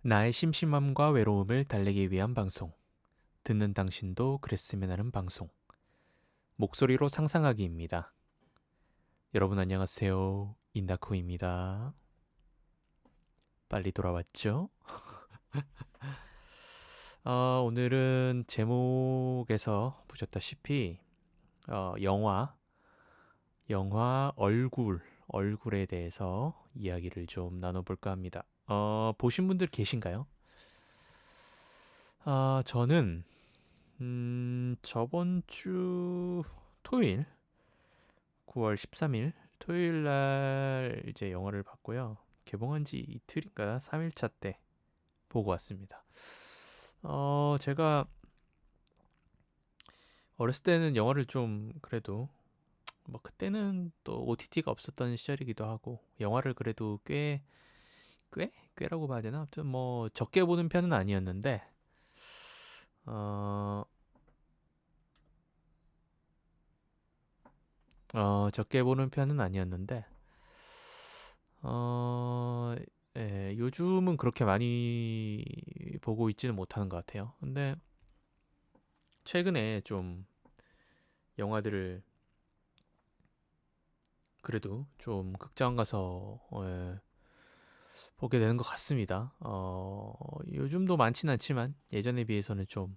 나의 심심함과 외로움을 달래기 위한 방송. 듣는 당신도 그랬으면 하는 방송. 목소리로 상상하기입니다. 여러분 안녕하세요. 인다코입니다. 빨리 돌아왔죠? 오늘은 제목에서 보셨다시피 영화 얼굴에 대해서 이야기를 좀 나눠볼까 합니다. 보신 분들 계신가요? 저는 저번 주 토요일 9월 13일 토요일 날 이제 영화를 봤고요. 개봉한 지 이틀인가 3일차 때 보고 왔습니다. 제가 어렸을 때는 영화를 좀 그래도 뭐 그때는 또 OTT가 없었던 시절이기도 하고 영화를 그래도 꽤라고 봐야 되나? 아무튼 뭐 적게 보는 편은 아니었는데 어, 적게 보는 편은 아니었는데 어, 요즘은 그렇게 많이 보고 있지는 못하는 것 같아요. 근데 최근에 좀 영화들을 그래도 좀 극장 가서 보게 되는 것 같습니다. 요즘도 많진 않지만 예전에 비해서는 좀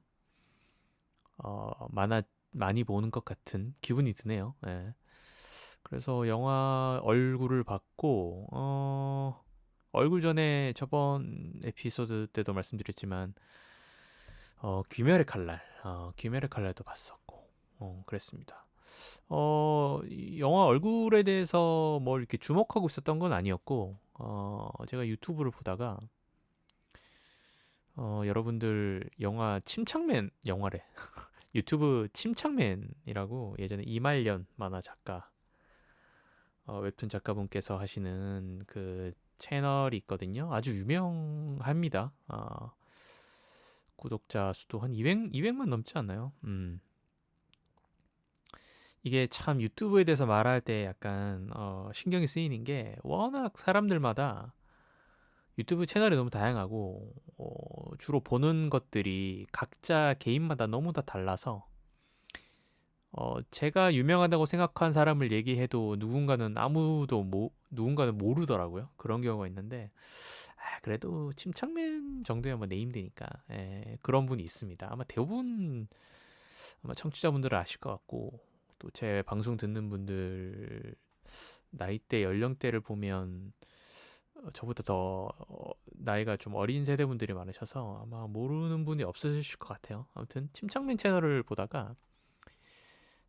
많이 보는 것 같은 기분이 드네요. 예. 그래서 영화 얼굴을 봤고 얼굴 전에 저번 에피소드 때도 말씀드렸지만 귀멸의 칼날도 봤었고 그랬습니다. 이 영화 얼굴에 대해서 뭘 이렇게 주목하고 있었던 건 아니었고 제가 유튜브를 보다가 여러분들 영화 침착맨 영화래 유튜브 침착맨이라고 예전에 이말년 만화 작가 웹툰 작가분께서 하시는 그 채널이 있거든요. 아주 유명합니다. 구독자 수도 한 200만 넘지 않나요? 이게 참 유튜브에 대해서 말할 때 약간 신경이 쓰이는 게 워낙 사람들마다 유튜브 채널이 너무 다양하고 주로 보는 것들이 각자 개인마다 너무 다 달라서 제가 유명하다고 생각한 사람을 얘기해도 누군가는 모르더라고요. 그런 경우가 있는데 그래도 침착맨 정도야 뭐 네임드니까 그런 분이 있습니다. 아마 대부분 아마 청취자분들은 아실 것 같고 또 제 방송 듣는 분들 나이대 연령대를 보면 저보다 더 나이가 좀 어린 세대분들이 많으셔서 아마 모르는 분이 없으실 것 같아요. 아무튼 침착맨 채널을 보다가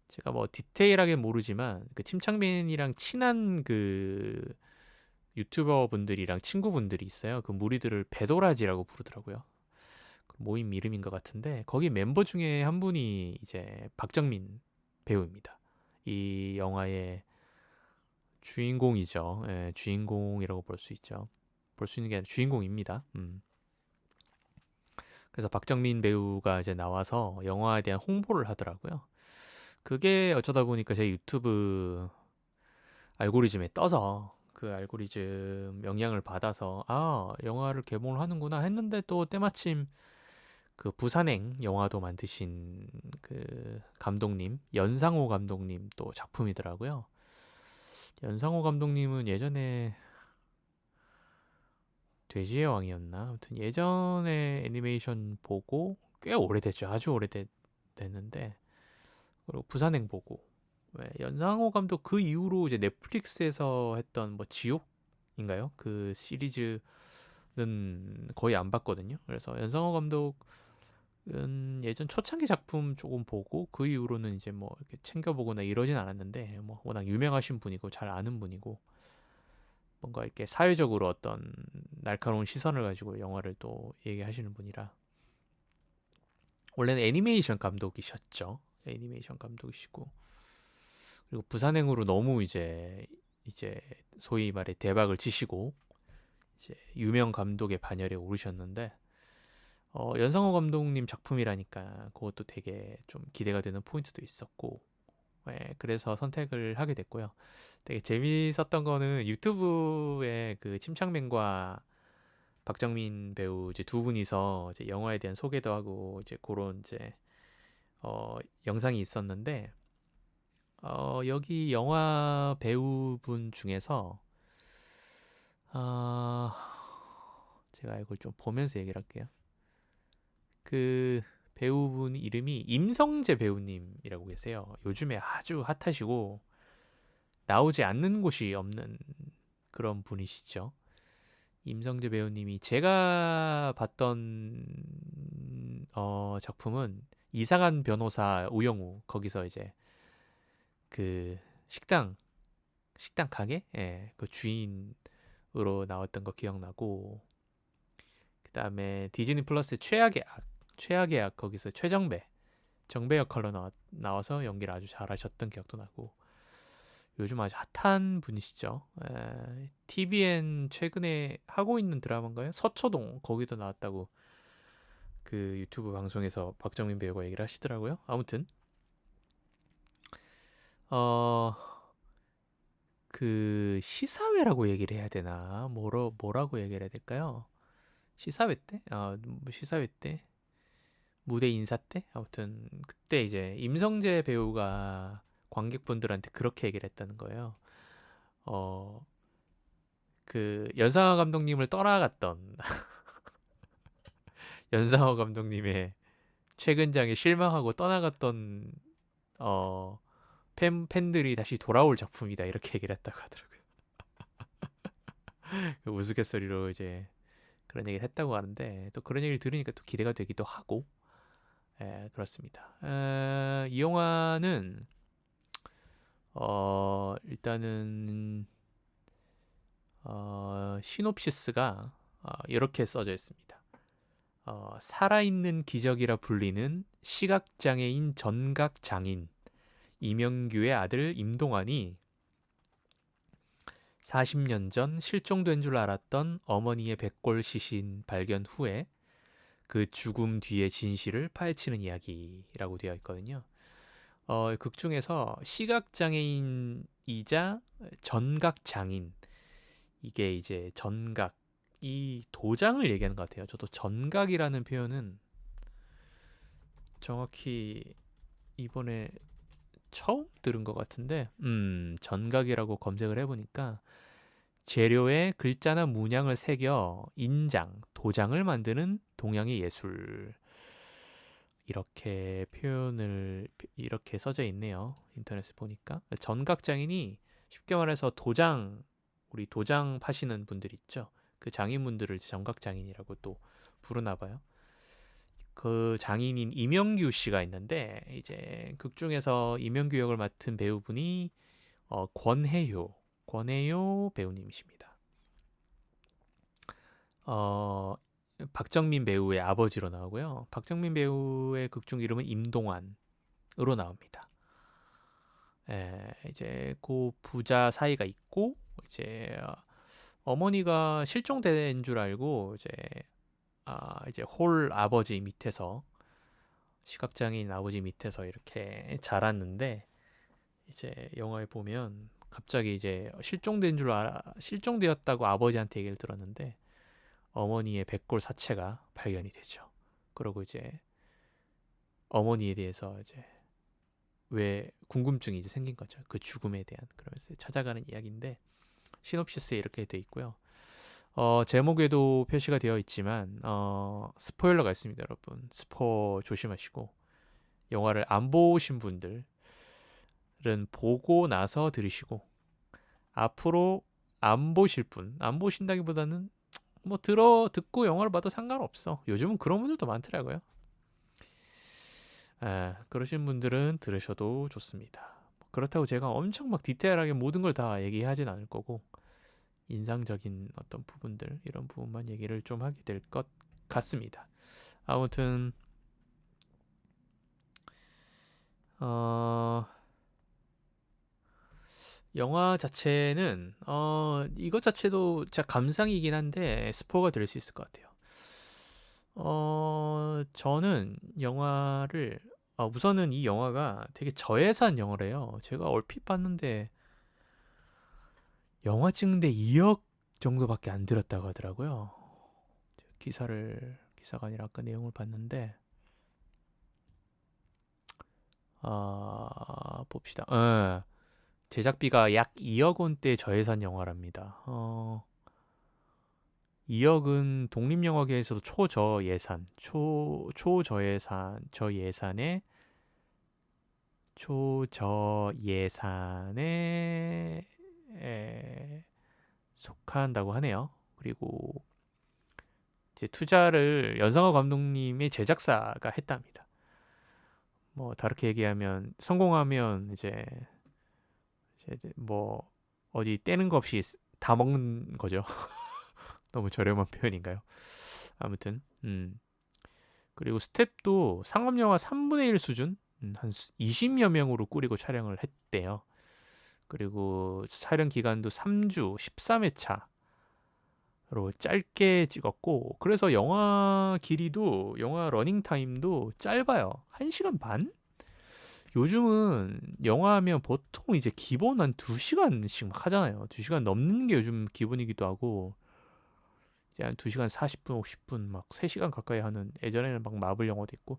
제가 뭐 디테일하게 모르지만 그 침착맨이랑 친한 그 유튜버 분들이랑 친구분들이 있어요. 그 무리들을 배도라지라고 부르더라고요. 그 모임 이름인 것 같은데 거기 멤버 중에 한 분이 이제 박정민 배우입니다. 이 영화의 주인공이죠. 주인공이라고 볼 수 있죠. 볼 수 있는 게 아니라 주인공입니다. 그래서 박정민 배우가 이제 나와서 영화에 대한 홍보를 하더라고요. 그게 어쩌다 보니까 제 유튜브 알고리즘에 떠서 그 알고리즘 영향을 받아서 영화를 개봉을 하는구나 했는데 또 때마침 그 부산행 영화도 만드신 그 감독님 연상호 감독님 또 작품이더라고요. 연상호 감독님은 예전에 돼지의 왕이었나? 아무튼 예전에 애니메이션 보고 꽤 오래됐죠. 아주 오래됐는데 그리고 부산행 보고 연상호 감독 그 이후로 이제 넷플릭스에서 했던 뭐 지옥인가요? 그 시리즈는 거의 안 봤거든요. 그래서 연상호 감독은 예전 초창기 작품 조금 보고 그 이후로는 이제 뭐 이렇게 챙겨보거나 이러진 않았는데 뭐 워낙 유명하신 분이고 잘 아는 분이고 뭔가 이렇게 사회적으로 어떤 날카로운 시선을 가지고 영화를 또 얘기하시는 분이라 원래는 애니메이션 감독이셨죠. 애니메이션 감독이시고 그리고 부산행으로 너무 이제 소위 말해 대박을 치시고 이제 유명 감독의 반열에 오르셨는데 연상호 감독님 작품이라니까 그것도 되게 좀 기대가 되는 포인트도 있었고 그래서 선택을 하게 됐고요. 되게 재밌었던 거는 유튜브에 그 침착맨과 박정민 배우 이제 두 분이서 이제 영화에 대한 소개도 하고 이제 그런 이제 영상이 있었는데 여기 영화 배우분 중에서 제가 이걸 좀 보면서 얘기를 할게요. 그 배우분 이름이 임성재 배우님이라고 계세요. 요즘에 아주 핫하시고 나오지 않는 곳이 없는 그런 분이시죠. 임성재 배우님이 제가 봤던 작품은 이상한 변호사 우영우, 거기서 이제 그 식당 가게, 예, 그 주인으로 나왔던 거 기억나고, 그 다음에 디즈니 플러스의 최악의 악 거기서 정배 역할로 나와서 연기를 아주 잘하셨던 기억도 나고, 요즘 아주 핫한 분이시죠. TVN 최근에 하고 있는 드라마인가요? 서초동, 거기도 나왔다고 그 유튜브 방송에서 박정민 배우가 얘기를 하시더라고요. 아무튼 그 시사회라고 얘기를 해야 되나? 뭐라고 얘기를 해야 될까요? 시사회 때? 시사회 때? 무대 인사 때? 아무튼 그때 이제 임성재 배우가 관객분들한테 그렇게 얘기를 했다는 거예요. 그 연상화 감독님을 떠나갔던 연상화 감독님의 최근장에 실망하고 떠나갔던 팬들이 다시 돌아올 작품이다, 이렇게 얘기를 했다고 하더라고요. 우스갯소리로 이제 그런 얘기를 했다고 하는데, 또 그런 얘기를 들으니까 또 기대가 되기도 하고, 그렇습니다. 이 영화는 일단은 시놉시스가 이렇게 써져 있습니다. 살아있는 기적이라 불리는 시각장애인 전각장인 이명규의 아들 임동환이 40년 전 실종된 줄 알았던 어머니의 백골 시신 발견 후에 그 죽음 뒤의 진실을 파헤치는 이야기라고 되어 있거든요. 극 중에서 시각장애인이자 전각장인, 이게 이제 전각, 이 도장을 얘기하는 것 같아요. 저도 전각이라는 표현은 정확히 이번에 처음 들은 것 같은데, 전각이라고 검색을 해보니까 재료에 글자나 문양을 새겨 인장, 도장을 만드는 동양의 예술, 이렇게 표현을 이렇게 써져 있네요. 인터넷에 보니까 전각장인이 쉽게 말해서 우리 도장 파시는 분들 있죠. 그 장인분들을 전각장인이라고 또 부르나 봐요. 그 장인인 이명규 씨가 있는데, 이제 극 중에서 이명규 역을 맡은 배우분이 권혜요 배우님이십니다. 박정민 배우의 아버지로 나오고요. 박정민 배우의 극중 이름은 임동환으로 나옵니다. 이제 그 부자 사이가 있고, 이제 어머니가 실종된 줄 알고 이제 홀 아버지 밑에서, 시각장애인 아버지 밑에서 이렇게 자랐는데, 이제 영화에 보면 갑자기 이제 실종되었다고 아버지한테 얘기를 들었는데 어머니의 백골 사체가 발견이 되죠. 그리고 이제 어머니에 대해서 이제 왜 궁금증이 이제 생긴 거죠. 그 죽음에 대한. 그러면서 찾아가는 이야기인데, 시놉시스에 이렇게 돼 있고요. 제목에도 표시가 되어 있지만 스포일러가 있습니다, 여러분. 스포 조심하시고, 영화를 안 보신 분들은 보고 나서 들으시고, 앞으로 안 보신다기보다는 뭐 듣고 영화를 봐도 상관없어. 요즘은 그런 분들도 많더라고요. 그러신 분들은 들으셔도 좋습니다. 그렇다고 제가 엄청 막 디테일하게 모든 걸 다 얘기하진 않을 거고, 인상적인 어떤 부분들, 이런 부분만 얘기를 좀 하게 될 것 같습니다. 아무튼 영화 자체는 이것 자체도 제 감상이긴 한데 스포가 될 수 있을 것 같아요. 저는 영화를 우선은 이 영화가 되게 저예산 영화래요. 제가 얼핏 봤는데 영화 찍는데 2억 정도밖에 안 들었다고 하더라고요. 기사가 아니라 아까 내용을 봤는데 봅시다. 제작비가 약 2억 원대 저예산 영화랍니다. 2억은 독립영화계에서도 초저예산에 속한다고 하네요. 그리고 이제 투자를 연상호 감독님의 제작사가 했답니다. 뭐 다르게 얘기하면 성공하면 이제 뭐 어디 떼는 거 없이 다 먹는 거죠. 너무 저렴한 표현인가요? 아무튼 그리고 스텝도 상업영화 3분의 1 수준 한 20여 명으로 꾸리고 촬영을 했대요. 그리고 촬영 기간도 3주 13회차로 짧게 찍었고, 그래서 영화 러닝 타임도 짧아요. 1시간 반? 요즘은 영화 하면 보통 이제 기본 한 2시간씩 막 하잖아요. 2시간 넘는 게 요즘 기본이기도 하고, 이제 한 2시간 40분, 50분, 막 3시간 가까이 하는, 예전에는 막 마블 영화도 있고,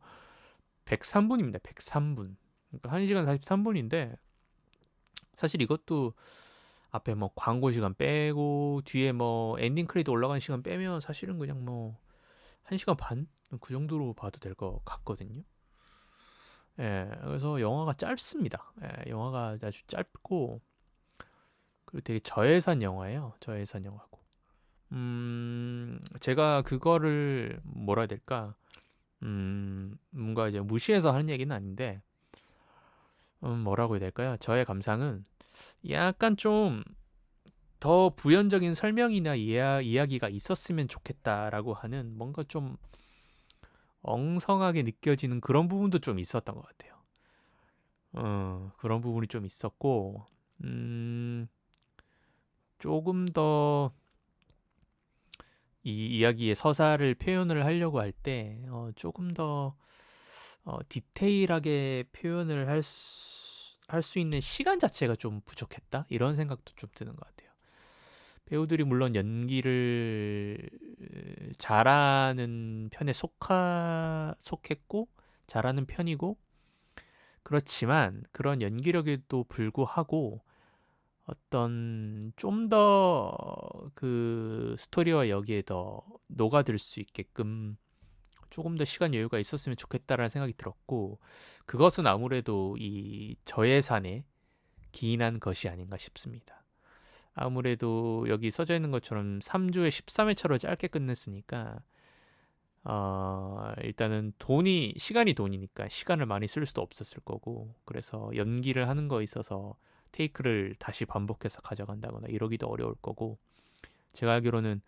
103분입니다. 103분. 그러니까 1시간 43분인데, 사실 이것도 앞에 뭐 광고 시간 빼고, 뒤에 뭐 엔딩 크레딧 올라가는 시간 빼면 사실은 그냥 뭐 1시간 반? 그 정도로 봐도 될 것 같거든요. 예, 그래서 영화가 짧습니다. 예, 영화가 아주 짧고, 그리고 되게 저예산 영화예요. 저예산 영화고. 제가 그거를 뭐라 해야 될까? 뭔가 이제 무시해서 하는 얘기는 아닌데, 뭐라고 해야 될까요? 저의 감상은 약간 좀 더 부연적인 설명이나 이야기가 있었으면 좋겠다라고 하는, 뭔가 좀 엉성하게 느껴지는 그런 부분도 좀 있었던 것 같아요. 그런 부분이 좀 있었고, 조금 더 이 이야기의 서사를 표현을 하려고 할 때, 조금 더 디테일하게 표현을 할 수 있는 시간 자체가 좀 부족했다? 이런 생각도 좀 드는 것 같아요. 배우들이 물론 연기를 잘하는 편에 속했고, 잘하는 편이고, 그렇지만 그런 연기력에도 불구하고 어떤 좀 더 그 스토리와 여기에 더 녹아들 수 있게끔 조금 더 시간 여유가 있었으면 좋겠다라는 생각이 들었고, 그것은 아무래도 이 저예산에 기인한 것이 아닌가 싶습니다. 아무래도 여기 써져 있는 것처럼 3주에 13회차로 짧게 끝냈으니까 일단은 시간이 돈이니까 시간을 많이 쓸 수도 없었을 거고, 그래서 연기를 하는 거에 있어서 테이크를 다시 반복해서 가져간다거나 이러기도 어려울 거고, 제가 알기로는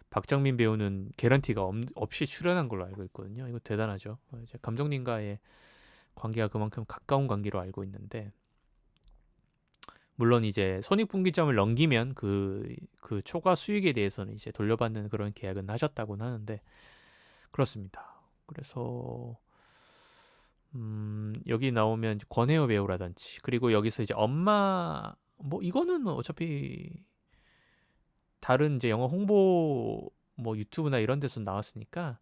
박정민 배우는 개런티가 없이 출연한 걸로 알고 있거든요. 이거 대단하죠. 이제 감독님과의 관계가 그만큼 가까운 관계로 알고 있는데, 물론 이제 손익분기점을 넘기면 그 초과 수익에 대해서는 이제 돌려받는 그런 계약은 하셨다고는 하는데, 그렇습니다. 그래서 여기 나오면 권혜여 배우라든지, 그리고 여기서 이제 엄마, 뭐 이거는 어차피 다른 이제 영화 홍보 뭐 유튜브나 이런 데서 나왔으니까,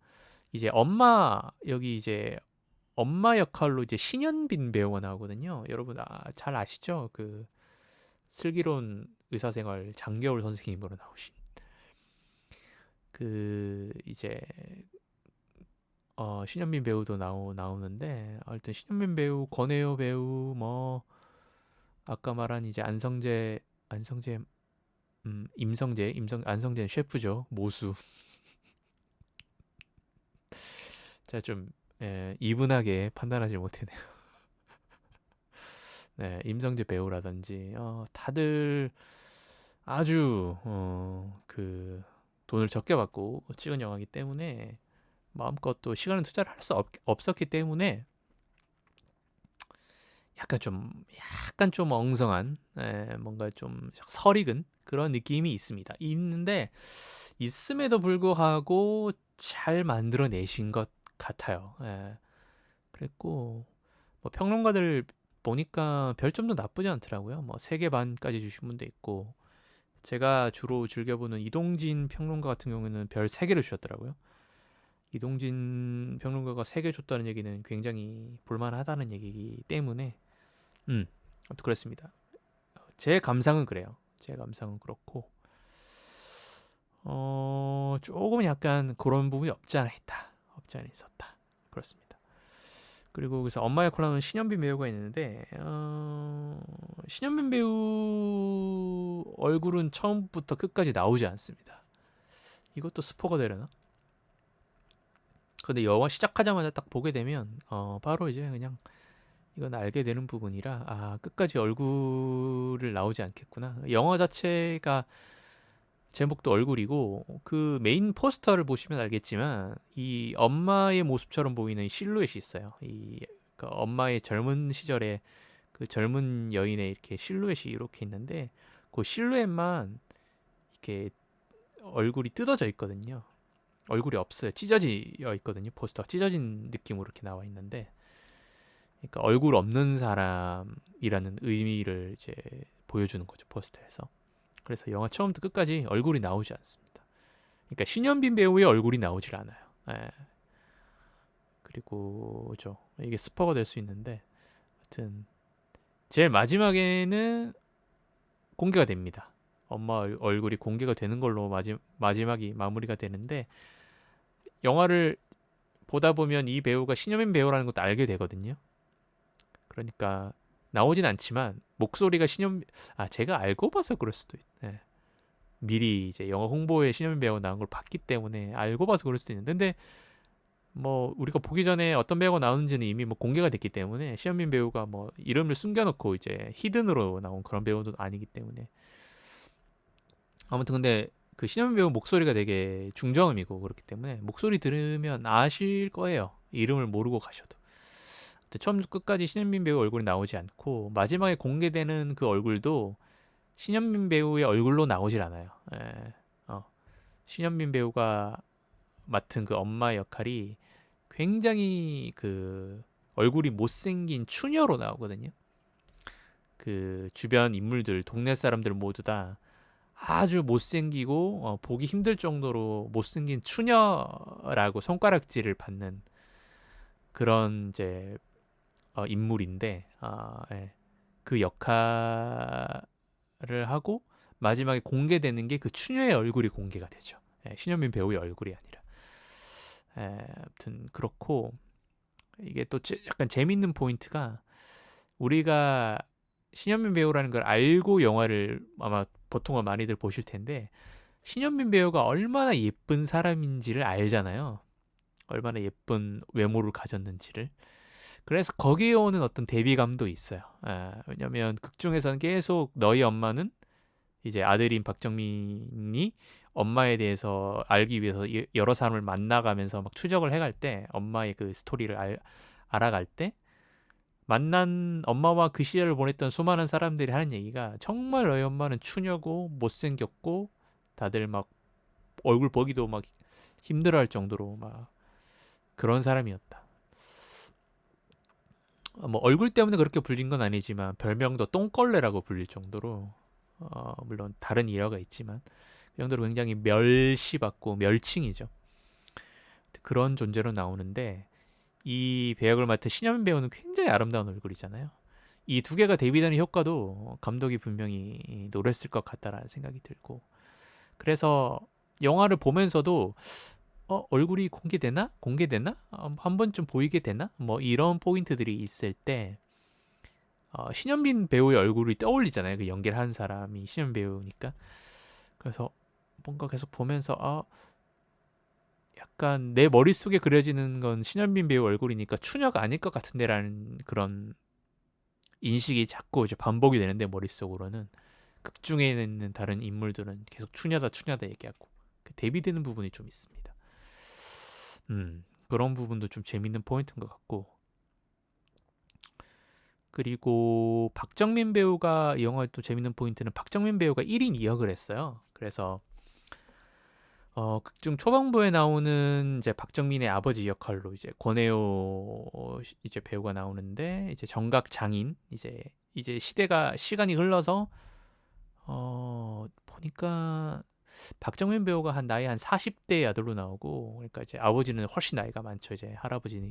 이제 여기 이제 엄마 역할로 이제 신현빈 배우가 나오거든요. 여러분 잘 아시죠? 그 슬기로운 의사생활 장겨울 선생님으로 나오신 그 이제 신현빈 배우도 나오는데, 하여튼 신현빈 배우, 권혜여 배우, 뭐 아까 말한 이제 안성재 셰프죠. 모수. 제가 좀 이분하게 판단하지 못했네요. 네, 임성재 배우라든지 다들 아주 그 돈을 적게 받고 찍은 영화이기 때문에 마음껏 또 시간을 투자를 할 수 없었기 때문에 약간 좀 엉성한, 뭔가 좀 설익은 그런 느낌이 있는데, 있음에도 불구하고 잘 만들어내신 것 같아요. 그랬고, 뭐 평론가들 보니까 별점도 나쁘지 않더라고요. 뭐 3개 반까지 주신 분도 있고, 제가 주로 즐겨보는 이동진 평론가 같은 경우에는 별 3개를 주셨더라고요. 이동진 평론가가 3개 줬다는 얘기는 굉장히 볼만하다는 얘기이기 때문에 아무튼 그렇습니다. 제 감상은 그래요. 제 감상은 그렇고 조금 약간 그런 부분이 없지 않아 있다. 없지 않아 있었다. 그렇습니다. 그리고 그래서 엄마의 콜라는 신현빈 배우가 있는데 신현빈 배우 얼굴은 처음부터 끝까지 나오지 않습니다. 이것도 스포가 되려나? 근데 영화 시작하자마자 딱 보게 되면 바로 이제 그냥 이건 알게 되는 부분이라 끝까지 얼굴을 나오지 않겠구나. 영화 자체가 제목도 얼굴이고 그 메인 포스터를 보시면 알겠지만 이 엄마의 모습처럼 보이는 실루엣이 있어요. 그러니까 엄마의 젊은 시절에 그 젊은 여인의 이렇게 실루엣이 이렇게 있는데 그 실루엣만 이렇게 얼굴이 뜯어져 있거든요. 얼굴이 없어요. 찢어져 있거든요. 포스터가 찢어진 느낌으로 이렇게 나와 있는데, 그러니까 얼굴 없는 사람이라는 의미를 이제 보여주는 거죠, 포스터에서. 그래서 영화 처음부터 끝까지 얼굴이 나오지 않습니다. 그러니까 신현빈 배우의 얼굴이 나오질 않아요. 예. 그리고 이게 스포가 될 수 있는데, 하여튼 제일 마지막에는 공개가 됩니다. 엄마 얼굴이 공개가 되는 걸로 마지막이 마무리가 되는데, 영화를 보다 보면 이 배우가 신현빈 배우라는 것도 알게 되거든요. 그러니까 나오진 않지만 목소리가 제가 알고 봐서 그럴 수도 있네. 미리 이제 영화 홍보에 신현빈 배우가 나온 걸 봤기 때문에 알고 봐서 그럴 수도 있는데, 근데 뭐 우리가 보기 전에 어떤 배우가 나오는지는 이미 뭐 공개가 됐기 때문에 신현빈 배우가 뭐 이름을 숨겨놓고 이제 히든으로 나온 그런 배우도 아니기 때문에. 아무튼 근데 그 신현빈 배우 목소리가 되게 중저음이고 그렇기 때문에 목소리 들으면 아실 거예요. 이름을 모르고 가셔도. 처음부터 끝까지 신현빈 배우 얼굴이 나오지 않고 마지막에 공개되는 그 얼굴도 신현빈 배우의 얼굴로 나오질 않아요. 신현빈 배우가 맡은 그 엄마 역할이 굉장히 그 얼굴이 못생긴 추녀로 나오거든요. 그 주변 인물들, 동네 사람들 모두 다 아주 못생기고 보기 힘들 정도로 못생긴 추녀라고 손가락질을 받는 그런 이제 인물인데 예. 그 역할을 하고 마지막에 공개되는 게 그 추녀의 얼굴이 공개가 되죠. 예, 신현민 배우의 얼굴이 아니라. 아무튼 그렇고 이게 또 약간 재밌는 포인트가 우리가 신현민 배우라는 걸 알고 영화를 아마 보통은 많이들 보실 텐데 신현민 배우가 얼마나 예쁜 사람인지를 알잖아요. 얼마나 예쁜 외모를 가졌는지를. 그래서 거기에 오는 어떤 대비감도 있어요. 왜냐면 극 중에서는 계속 너희 엄마는 이제 아들인 박정민이 엄마에 대해서 알기 위해서 여러 사람을 만나가면서 막 추적을 해갈 때 엄마의 그 스토리를 알아갈 때 만난 엄마와 그 시절을 보냈던 수많은 사람들이 하는 얘기가 정말 너희 엄마는 추녀고 못생겼고 다들 막 얼굴 보기도 막 힘들어할 정도로 막 그런 사람이었다. 뭐 얼굴 때문에 그렇게 불린 건 아니지만 별명도 똥걸레라고 불릴 정도로 물론 다른 일화가 있지만 그 정도로 굉장히 멸시받고 멸칭이죠. 그런 존재로 나오는데 이 배역을 맡은 신현민 배우는 굉장히 아름다운 얼굴이잖아요. 이 두 개가 대비되는 효과도 감독이 분명히 노렸을 것 같다라는 생각이 들고 그래서 영화를 보면서도 얼굴이 공개되나? 한 번쯤 보이게 되나? 뭐 이런 포인트들이 있을 때 신현빈 배우의 얼굴이 떠올리잖아요. 그 연기를 한 사람이 신현빈 배우니까. 그래서 뭔가 계속 보면서 약간 내 머릿속에 그려지는 건 신현빈 배우 얼굴이니까 추녀가 아닐 것 같은데라는 그런 인식이 자꾸 이제 반복이 되는데 머릿속으로는 극 중에 있는 다른 인물들은 계속 추녀다 얘기하고 대비되는 부분이 좀 있습니다. 그런 부분도 좀 재밌는 포인트인 것 같고 그리고 박정민 배우가 이 영화의 또 재밌는 포인트는 박정민 배우가 1인 2역을 했어요. 그래서 극중 초반부에 나오는 이제 박정민의 아버지 역할로 이제 권혜요 이제 배우가 나오는데 이제 정각 장인 이제 시간이 흘러서 보니까 박정민 배우가 나이 한 40대의 아들로 나오고, 그러니까 이제 아버지는 훨씬 나이가 많죠. 이제 할아버지가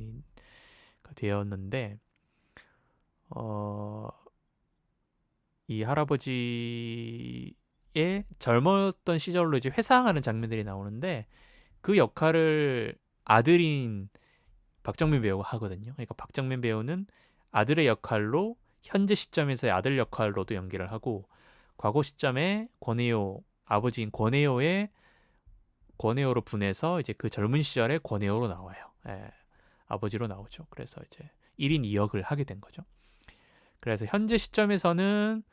되었는데, 어, 이 할아버지의 젊었던 시절로 이제 회상하는 장면들이 나오는데, 그 역할을 아들인 박정민 배우가 하거든요. 그러니까 박정민 배우는 아들의 역할로 현재 시점에서의 아들 역할로도 연기를 하고, 과거 시점에 권혜요, 아버지인 권혜요로 분해서 이제 그 젊은 시절에 권혜요로 나와요. 예, 아버지로 나오죠. 그래서 이제 1인 2역을 하게 된 거죠. 그래서 현재 시점에서는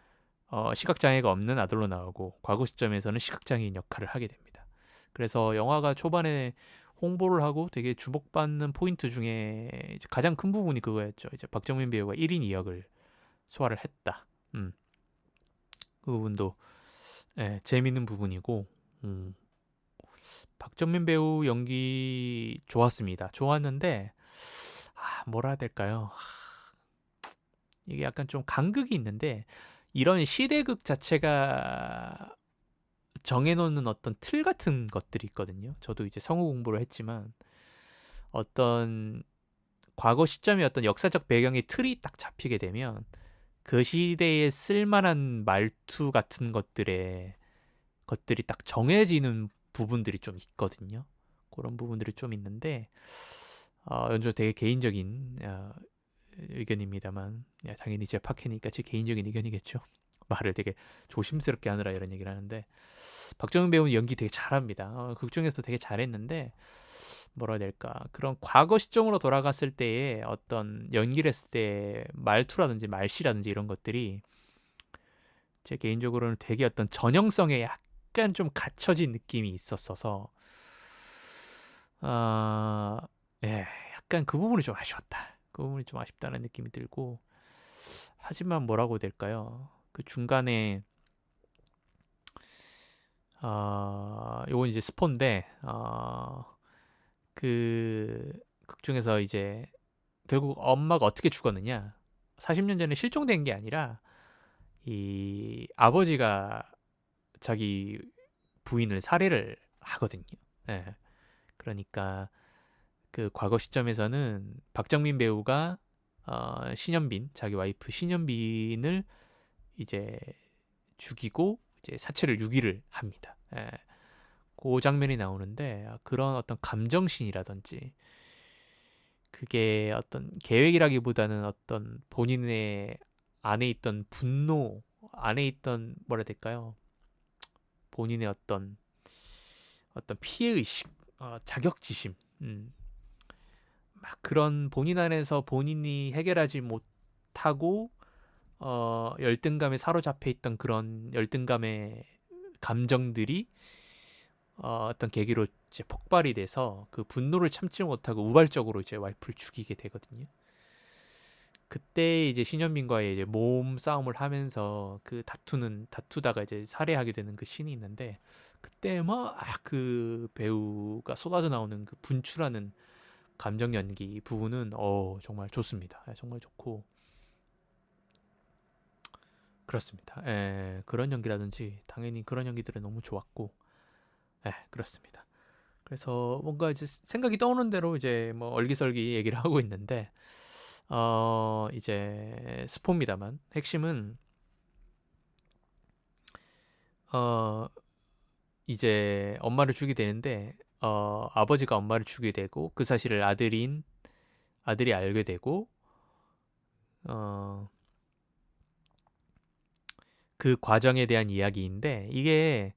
시각장애가 없는 아들로 나오고, 과거 시점에서는 시각장애인 역할을 하게 됩니다. 그래서 영화가 초반에 홍보를 하고 되게 주목받는 포인트 중에 이제 가장 큰 부분이 그거였죠. 이제 박정민 배우가 1인 2역을 소화를 했다. 그 부분도 재밌는 부분이고, 박정민 배우 연기 좋았습니다. 좋았는데, 뭐라 해야 될까요? 이게 약간 좀 간극이 있는데, 이런 시대극 자체가 정해놓는 어떤 틀 같은 것들이 있거든요. 저도 이제 성우 공부를 했지만, 어떤 과거 시점의 어떤 역사적 배경의 틀이 딱 잡히게 되면, 그 시대에 쓸만한 말투 같은 것들이 딱 정해지는 부분들이 좀 있거든요. 그런 부분들이 좀 있는데, 연주 되게 개인적인 의견입니다만, 당연히 제 팟캐니까 제 개인적인 의견이겠죠. 말을 되게 조심스럽게 하느라 이런 얘기를 하는데, 박정민 배우는 연기 되게 잘합니다. 극 중에서도 되게 잘했는데, 뭐라 해야 될까, 그런 과거 시점으로 돌아갔을 때의 어떤 연기를 했을 때 말투라든지 말씨라든지 이런 것들이 제 개인적으로는 되게 어떤 전형성에 약간 좀 갇혀진 느낌이 있었어서, 약간 그 부분이 좀 아쉬웠다. 그 부분이 좀 아쉽다는 느낌이 들고, 하지만 뭐라고 해야 될까요? 그 중간에 요건 이제 스포인데, 그 극 중에서 이제 결국 엄마가 어떻게 죽었느냐? 40년 전에 실종된 게 아니라 이 아버지가 자기 부인을 살해를 하거든요. 예. 그러니까 그 과거 시점에서는 박정민 배우가 신현빈, 자기 와이프 신현빈을 이제 죽이고 이제 사체를 유기를 합니다. 예. 그 장면이 나오는데, 그런 어떤 감정신이라든지, 그게 어떤 계획이라기보다는 어떤 본인의 안에 있던 분노, 안에 있던 뭐라 해야 될까요? 본인의 어떤 피해 의식, 자격지심, 막 그런 본인 안에서 본인이 해결하지 못하고 열등감에 사로잡혀 있던 그런 열등감의 감정들이 어떤 계기로 이제 폭발이 돼서 그 분노를 참지 못하고 우발적으로 이제 와이프를 죽이게 되거든요. 그때 이제 신현민과의 이제 몸 싸움을 하면서 그 다투다가 이제 살해하게 되는 그 씬이 있는데, 그때 막 그 배우가 쏟아져 나오는 그 분출하는 감정 연기 부분은 정말 좋습니다. 정말 좋고 그렇습니다. 그런 연기라든지 당연히 그런 연기들은 너무 좋았고, 그렇습니다. 그래서 뭔가 이제 생각이 떠오는 대로 이제 뭐 얼기설기 얘기를 하고 있는데, 이제 스포입니다만 핵심은 이제 엄마를 죽이게 되는데, 아버지가 엄마를 죽이게 되고 그 사실을 아들이 알게 되고, 그 과정에 대한 이야기인데, 이게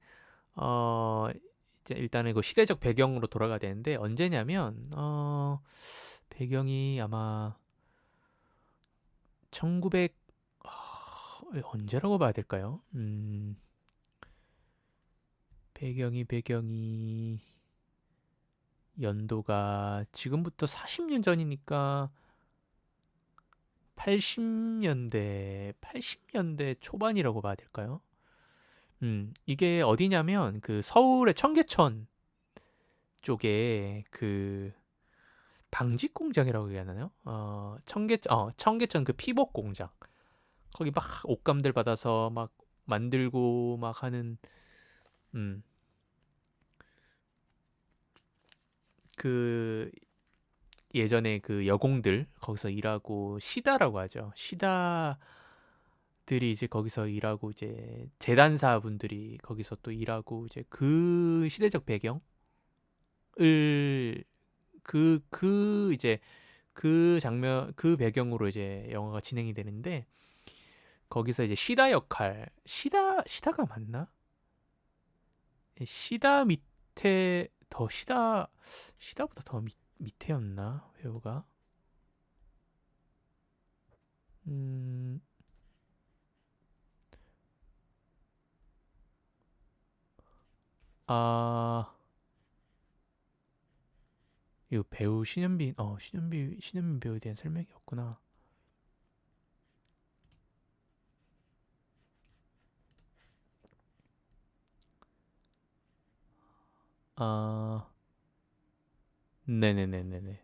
이제 일단은 그 시대적 배경으로 돌아가야 되는데, 언제냐면 배경이 아마 1900 언제라고 봐야 될까요? 배경이 연도가 지금부터 40년 전이니까 80년대 초반이라고 봐야 될까요? 이게 어디냐면 그 서울의 청계천 쪽에 그 방직 공장이라고 해야 하나요? 청계천 그 피복 공장. 거기 막 옷감들 받아서 막 만들고 막 하는, 음 그 예전에 그 여공들 거기서 일하고 시다라고 하죠. 시다들이 이제 거기서 일하고 이제 재단사 분들이 거기서 또 일하고 이제 그 시대적 배경을 이제 그 장면 그 배경으로 이제 영화가 진행이 되는데 거기서 이제 시다 역할 시다가 맞나? 시다 밑에 더 시다보다 더 밑에였나 배우가? 음, 아, 이거 배우 신현빈 배우에 대한 설명이 없구나. 아, 네네네네네.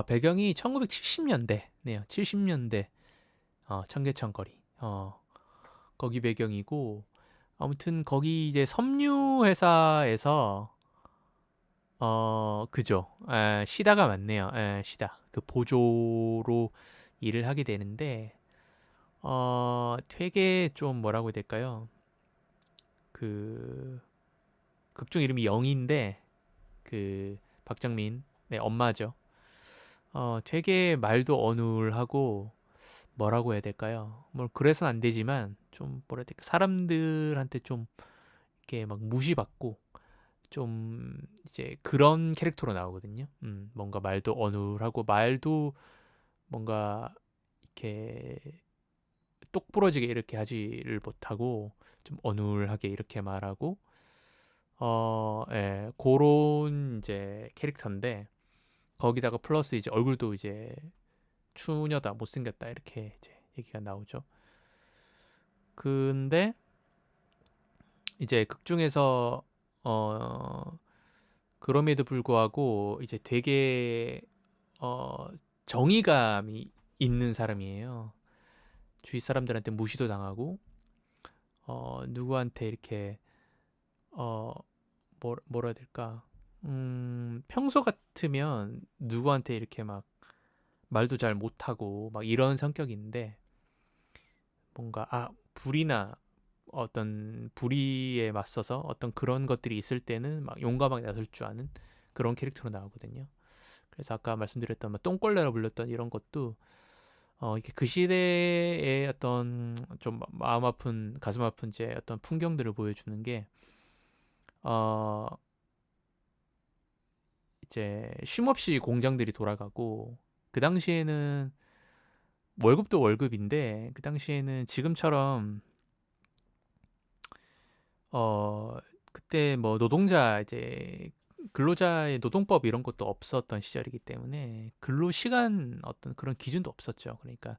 배경이 1970년대네요. 70년대, 청계천 거리. 거기 배경이고, 아무튼 거기 이제 섬유 회사에서, 그죠. 시다가 맞네요. 시다. 그 보조로 일을 하게 되는데, 되게 좀 뭐라고 해야 될까요? 그, 극중 이름이 영인데, 그, 박정민, 네, 엄마죠. 되게 말도 어눌하고, 뭐라고 해야 될까요? 뭐, 그래서는 안 되지만, 좀, 뭐라 해야 될까, 사람들한테 좀, 이렇게 막 무시받고, 좀, 이제 그런 캐릭터로 나오거든요. 뭔가 말도 어눌하고, 말도 뭔가, 이렇게, 똑부러지게 이렇게 하지를 못하고, 좀 어눌하게 이렇게 말하고, 예, 그런 이제 캐릭터인데, 거기다가 플러스 이제 얼굴도 이제 추녀다, 못생겼다, 이렇게 이제 얘기가 나오죠. 근데 이제 극 중에서, 어, 그럼에도 불구하고 이제 되게, 어, 정의감이 있는 사람이에요. 주위 사람들한테 무시도 당하고, 누구한테 이렇게, 어, 뭐라 해야 될까? 평소 같으면 누구한테 이렇게 막 말도 잘 못하고 막 이런 성격인데 뭔가 불이나 어떤 불의에 맞서서 어떤 그런 것들이 있을 때는 막 용감하게 나설 줄 아는 그런 캐릭터로 나오거든요. 그래서 아까 말씀드렸던 막 똥걸레라 불렸던 이런 것도 이게 그 시대의 어떤 좀 마음 아픈 가슴 아픈 이제 어떤 풍경들을 보여주는 게 어, 이제 쉼없이 공장들이 돌아가고 그 당시에는 월급도 월급인데 그 당시에는 지금처럼 어 그때 뭐 노동자 이제 근로자의 노동법 이런 것도 없었던 시절이기 때문에 근로 시간 어떤 그런 기준도 없었죠. 그러니까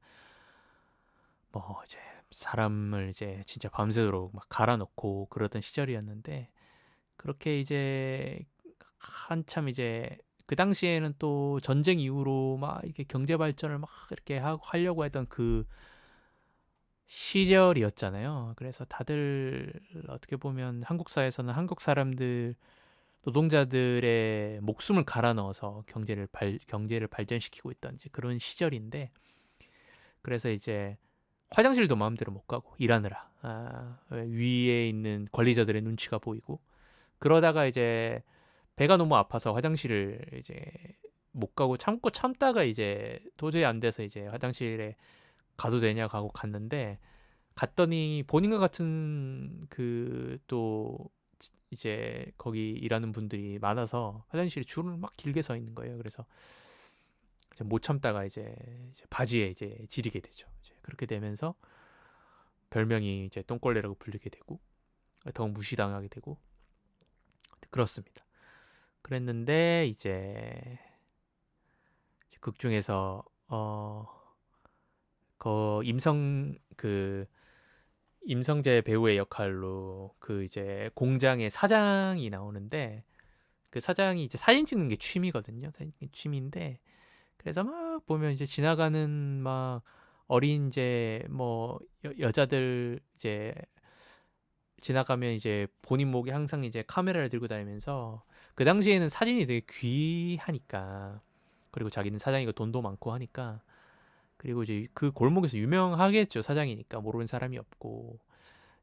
뭐 이제 사람을 이제 진짜 밤새도록 막 갈아놓고 그러던 시절이었는데 그렇게 이제 한참 이제 그 당시에는 또 전쟁 이후로 막 이렇게 경제 발전을 막 이렇게 하려고 했던 그 시절이었잖아요. 그래서 다들 어떻게 보면 한국 사회에서는 한국 사람들 노동자들의 목숨을 갈아 넣어서 경제를 발전시키고 있던 이제 그런 시절인데 그래서 이제 화장실도 마음대로 못 가고 일하느라 위에 있는 관리자들의 눈치가 보이고 그러다가 이제 배가 너무 아파서 화장실을 이제 못 가고 참고 참다가 이제 도저히 안 돼서 이제 화장실에 가도 되냐 하고 갔는데 갔더니 본인과 같은 그 또 이제 거기 일하는 분들이 많아서 화장실에 줄을 막 길게 서 있는 거예요. 그래서 이제 못 참다가 이제 바지에 이제 지리게 되죠. 이제 그렇게 되면서 별명이 이제 똥걸레라고 불리게 되고 더 무시당하게 되고 그렇습니다. 그랬는데 이제 극 중에서 임성재 배우의 역할로 그 이제 공장의 사장이 나오는데 그 사장이 이제 사진 찍는 게 취미거든요. 사진 찍는 게 취미인데 그래서 막 보면 이제 지나가는 막 어린 이제 뭐 여자들 이제 지나가면 이제 본인 목에 항상 이제 카메라를 들고 다니면서 그 당시에는 사진이 되게 귀하니까, 그리고 자기는 사장이고 돈도 많고 하니까, 그리고 이제 그 골목에서 유명하겠죠. 사장이니까 모르는 사람이 없고,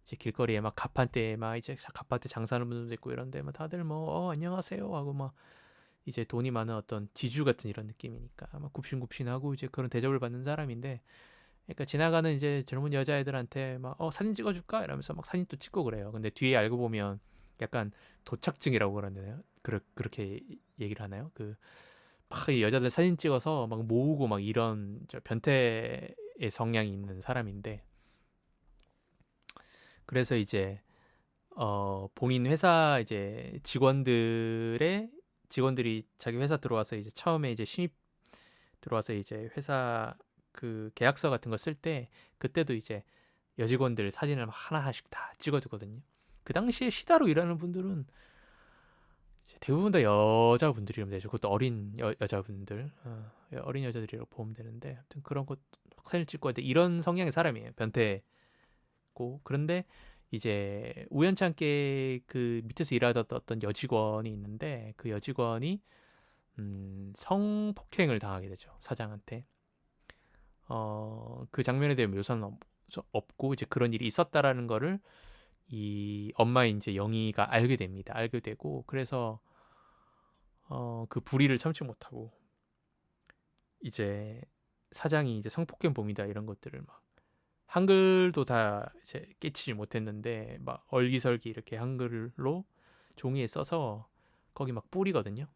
이제 길거리에 막 가판대 막 이제 가판대 장사하는 분들도 있고 이런데 막 다들 뭐 안녕하세요 하고 막 이제 돈이 많은 어떤 지주 같은 이런 느낌이니까 막 굽신굽신하고 이제 그런 대접을 받는 사람인데, 그러니까 지나가는 이제 젊은 여자애들한테 막 사진 찍어줄까 이러면서 막 사진도 찍고 그래요. 근데 뒤에 알고 보면 약간 도착증이라고 그러나요? 그렇게 얘기를 하나요? 그 막 여자들 사진 찍어서 막 모으고 막 이런 저 변태의 성향이 있는 사람인데, 그래서 이제 본인 회사 이제 직원들이 자기 회사 들어와서 이제 처음에 이제 신입 들어와서 이제 회사 그 계약서 같은 거 쓸 때, 그때도 이제 여직원들 사진을 막 하나씩 다 찍어두거든요. 그 당시에 시다로 일하는 분들은 대부분 다 여자분들이면 되죠. 그것도 어린 여자분들, 어린 여자들이라고 보면 되는데, 아무튼 그런 것 사진을 찍고 하는데 이런 성향의 사람이에요. 변태고. 그런데 이제 우연찮게 그 밑에서 일하던 어떤 여직원이 있는데, 그 여직원이 성폭행을 당하게 되죠. 사장한테. 그 장면에 대한 묘사는 없고 이제 그런 일이 있었다라는 거를 이 엄마인 이제 영희가 알게 됩니다. 알게 되고, 그래서 그 불의를 참지 못하고 이제 사장이 이제 성폭행 범이다 이런 것들을 막 한글도 다 이제 깨치지 못했는데 막 얼기설기 이렇게 한글로 종이에 써서 거기 막 뿌리거든요.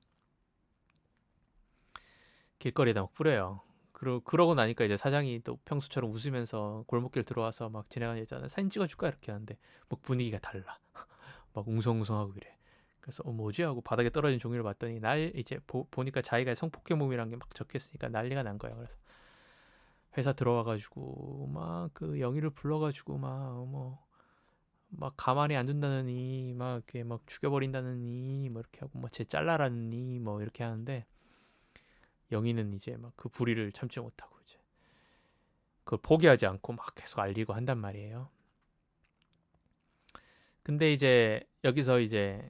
길거리에다 막 뿌려요. 그러고 나니까 이제 사장이 또 평소처럼 웃으면서 골목길 들어와서 막 지나가는 여자는 사진 찍어줄까 이렇게 하는데 막 분위기가 달라. 막 웅성웅성하고 이래. 그래서 뭐지 하고 바닥에 떨어진 종이를 봤더니 이제 보니까 자기가 성폭행범이란 게 막 적혔으니까 난리가 난 거야. 그래서 회사 들어와가지고 막 그 영희를 불러가지고 막 가만히 안 둔다느니 막 이렇게 막 죽여버린다느니 뭐 이렇게 하고 뭐 쟤 잘라라느니 뭐 이렇게 하는데, 영희는 이제 막 그 불의를 참지 못하고 이제 그걸 포기하지 않고 막 계속 알리고 한단 말이에요. 근데 이제 여기서 이제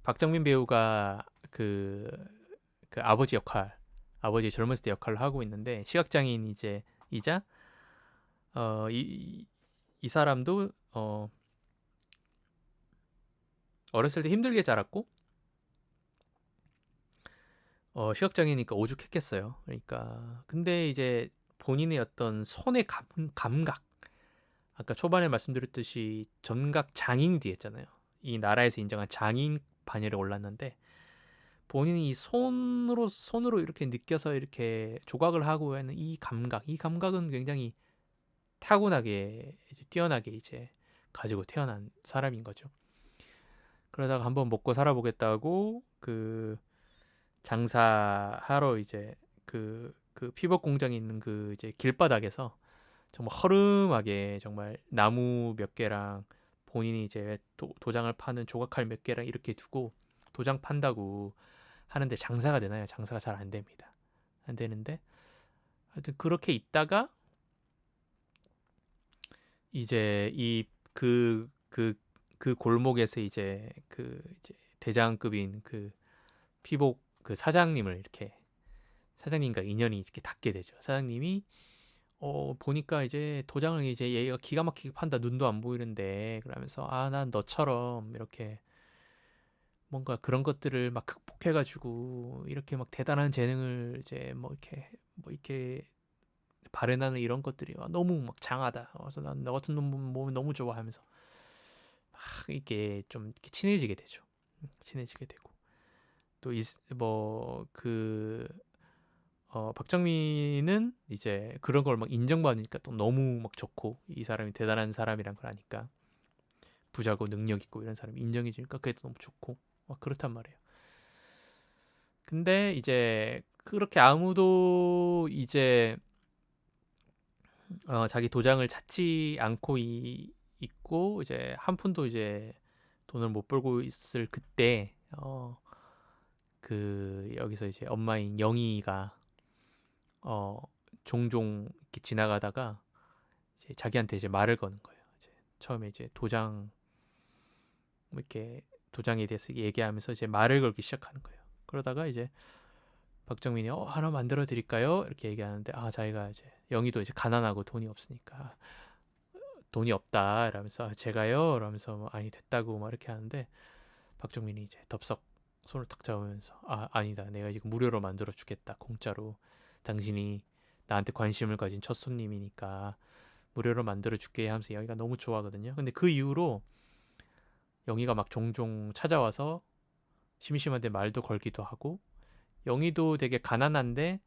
박정민 배우가 그 아버지 젊었을 때 역할을 하고 있는데, 시각장애인 이제 이자 이 사람도 어렸을 때 힘들게 자랐고 시각장애니까 오죽했겠어요. 그러니까 근데 이제 본인의 어떤 손의 감각, 아까 초반에 말씀드렸듯이 전각 장인이 되었잖아요. 이 나라에서 인정한 장인 반열에 올랐는데, 본인이 이 손으로 이렇게 느껴서 이렇게 조각을 하고 하는 이 감각은 굉장히 타고나게 이제 뛰어나게 이제 가지고 태어난 사람인 거죠. 그러다가 한번 먹고 살아보겠다고 그 장사하러 이제 그 피복 공장에 있는 그 이제 길바닥에서 정말 허름하게 정말 나무 몇 개랑 본인이 이제 도장을 파는 조각칼 몇 개랑 이렇게 두고 도장 판다고 하는데 장사가 되나요? 장사가 잘 안 됩니다. 안 되는데 하여튼 그렇게 있다가 이제 그 골목에서 이제 대장급인 그 피복 그 사장님을 이렇게 사장님과 인연이 이렇게 닿게 되죠. 사장님이 보니까 이제 도장을 이제 얘가 기가 막히게 판다. 눈도 안 보이는데 그러면서 난 너처럼 이렇게 뭔가 그런 것들을 막 극복해가지고 이렇게 막 대단한 재능을 이제 뭐 이렇게 발현하는 이런 것들이 너무 막 장하다. 그래서 난 너 같은 놈 보면 너무 좋아하면서 막 이렇게 좀 이렇게 친해지게 되죠. 친해지게 되고 또 박정민은 이제 그런 걸 막 인정받으니까 또 너무 막 좋고, 이 사람이 대단한 사람이란 걸 아니까 부자고 능력 있고 이런 사람이 인정해 주니까 그게 너무 좋고 막 그렇단 말이에요. 근데 이제 그렇게 아무도 이제 자기 도장을 찾지 않고 있고 이제 한 푼도 이제 돈을 못 벌고 있을 그때 그 여기서 이제 엄마인 영희가 어 종종 이렇게 지나가다가 이제 자기한테 이제 말을 거는 거예요. 이제 처음에 이제 도장 뭐 이렇게 도장에 대해서 얘기하면서 이제 말을 걸기 시작하는 거예요. 그러다가 이제 박정민이 하나 만들어 드릴까요? 이렇게 얘기하는데 자기가 이제 영희도 이제 가난하고 돈이 없으니까 돈이 없다 이러면서 제가요 이러면서 뭐 아니 됐다고 막 이렇게 하는데 박정민이 이제 덥석 손을 탁 잡으면서 아니다 내가 지금 무료로 만들어 주겠다 공짜로 당신이 나한테 관심을 가진 첫 손님이니까 무료로 만들어 줄게 하면서 영희가 너무 좋아하거든요. 근데 그 이후로 영희가 막 종종 찾아와서 심심한데 말도 걸기도 하고 영희도 되게 가난한데